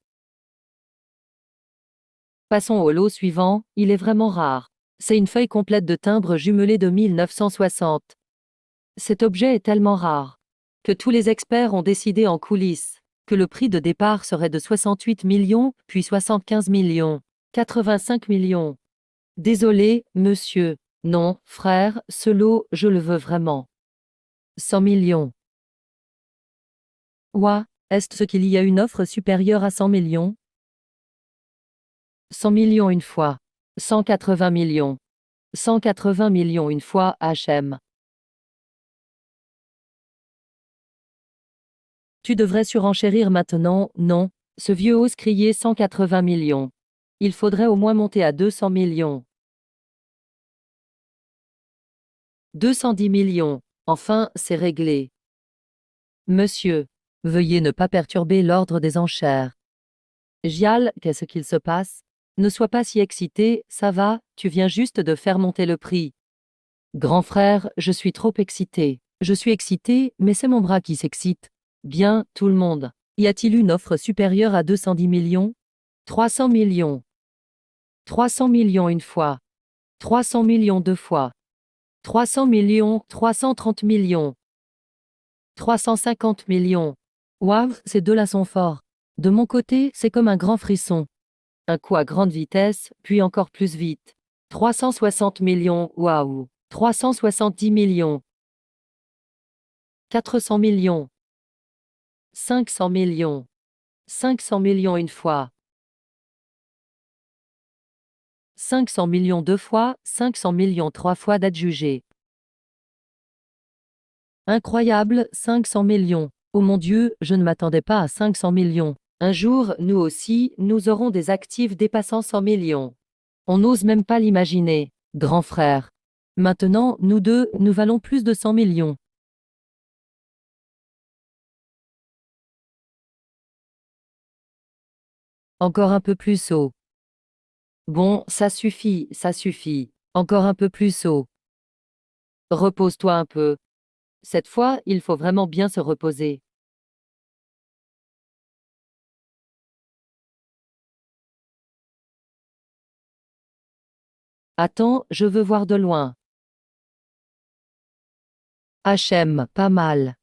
Passons au lot suivant, il est vraiment rare. C'est une feuille complète de timbres jumelés de 1960. Cet objet est tellement rare que tous les experts ont décidé en coulisses que le prix de départ serait de 68 millions, puis 75 millions, 85 millions. Désolé, monsieur. Non, frère, ce lot, je le veux vraiment. 100 millions. Ouah, est-ce qu'il y a une offre supérieure à 100 millions? 100 millions une fois. 180 millions. 180 millions une fois, HM. Tu devrais surenchérir maintenant, non. Ce vieux ose crier 180 millions. Il faudrait au moins monter à 200 millions. 210 millions. Enfin, c'est réglé. Monsieur, veuillez ne pas perturber l'ordre des enchères. Gial, qu'est-ce qu'il se passe? Ne sois pas si excité, ça va, tu viens juste de faire monter le prix. Grand frère, je suis trop excité. Je suis excité, mais c'est mon bras qui s'excite. Bien, tout le monde. Y a-t-il une offre supérieure à 210 millions? 300 millions. 300 millions une fois. 300 millions deux fois. 300 millions, 330 millions. 350 millions. Waouh, ces deux-là sont forts. De mon côté, c'est comme un grand frisson. Un coup à grande vitesse, puis encore plus vite. 360 millions, waouh. 370 millions. 400 millions. 500 millions. 500 millions une fois. 500 millions deux fois, 500 millions trois fois d'adjugés. Incroyable, 500 millions. Oh mon Dieu, je ne m'attendais pas à 500 millions. Un jour, nous aussi, nous aurons des actifs dépassant 100 millions. On n'ose même pas l'imaginer, grand frère. Maintenant, nous deux, nous valons plus de 100 millions. Encore un peu plus haut. Bon, ça suffit, ça suffit. Encore un peu plus haut. Repose-toi un peu. Cette fois, il faut vraiment bien se reposer. Attends, je veux voir de loin. HM, pas mal.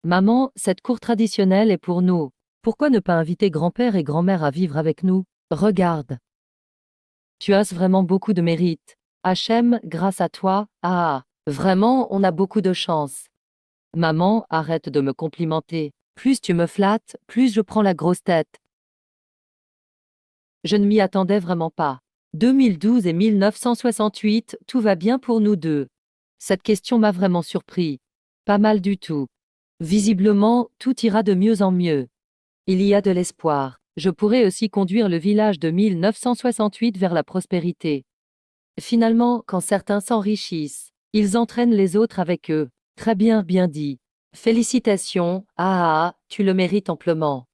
Maman, cette cour traditionnelle est pour nous. Pourquoi ne pas inviter grand-père et grand-mère à vivre avec nous? Regarde. Tu as vraiment beaucoup de mérite. HM, grâce à toi, ah, vraiment, on a beaucoup de chance. Maman, arrête de me complimenter. Plus tu me flattes, plus je prends la grosse tête. Je ne m'y attendais vraiment pas. 2012 et 1968, tout va bien pour nous deux. Cette question m'a vraiment surpris. Pas mal du tout. Visiblement, tout ira de mieux en mieux. Il y a de l'espoir. Je pourrais aussi conduire le village de 1968 vers la prospérité. Finalement, quand certains s'enrichissent, ils entraînent les autres avec eux. Très bien, bien dit. Félicitations, ah ah, tu le mérites amplement.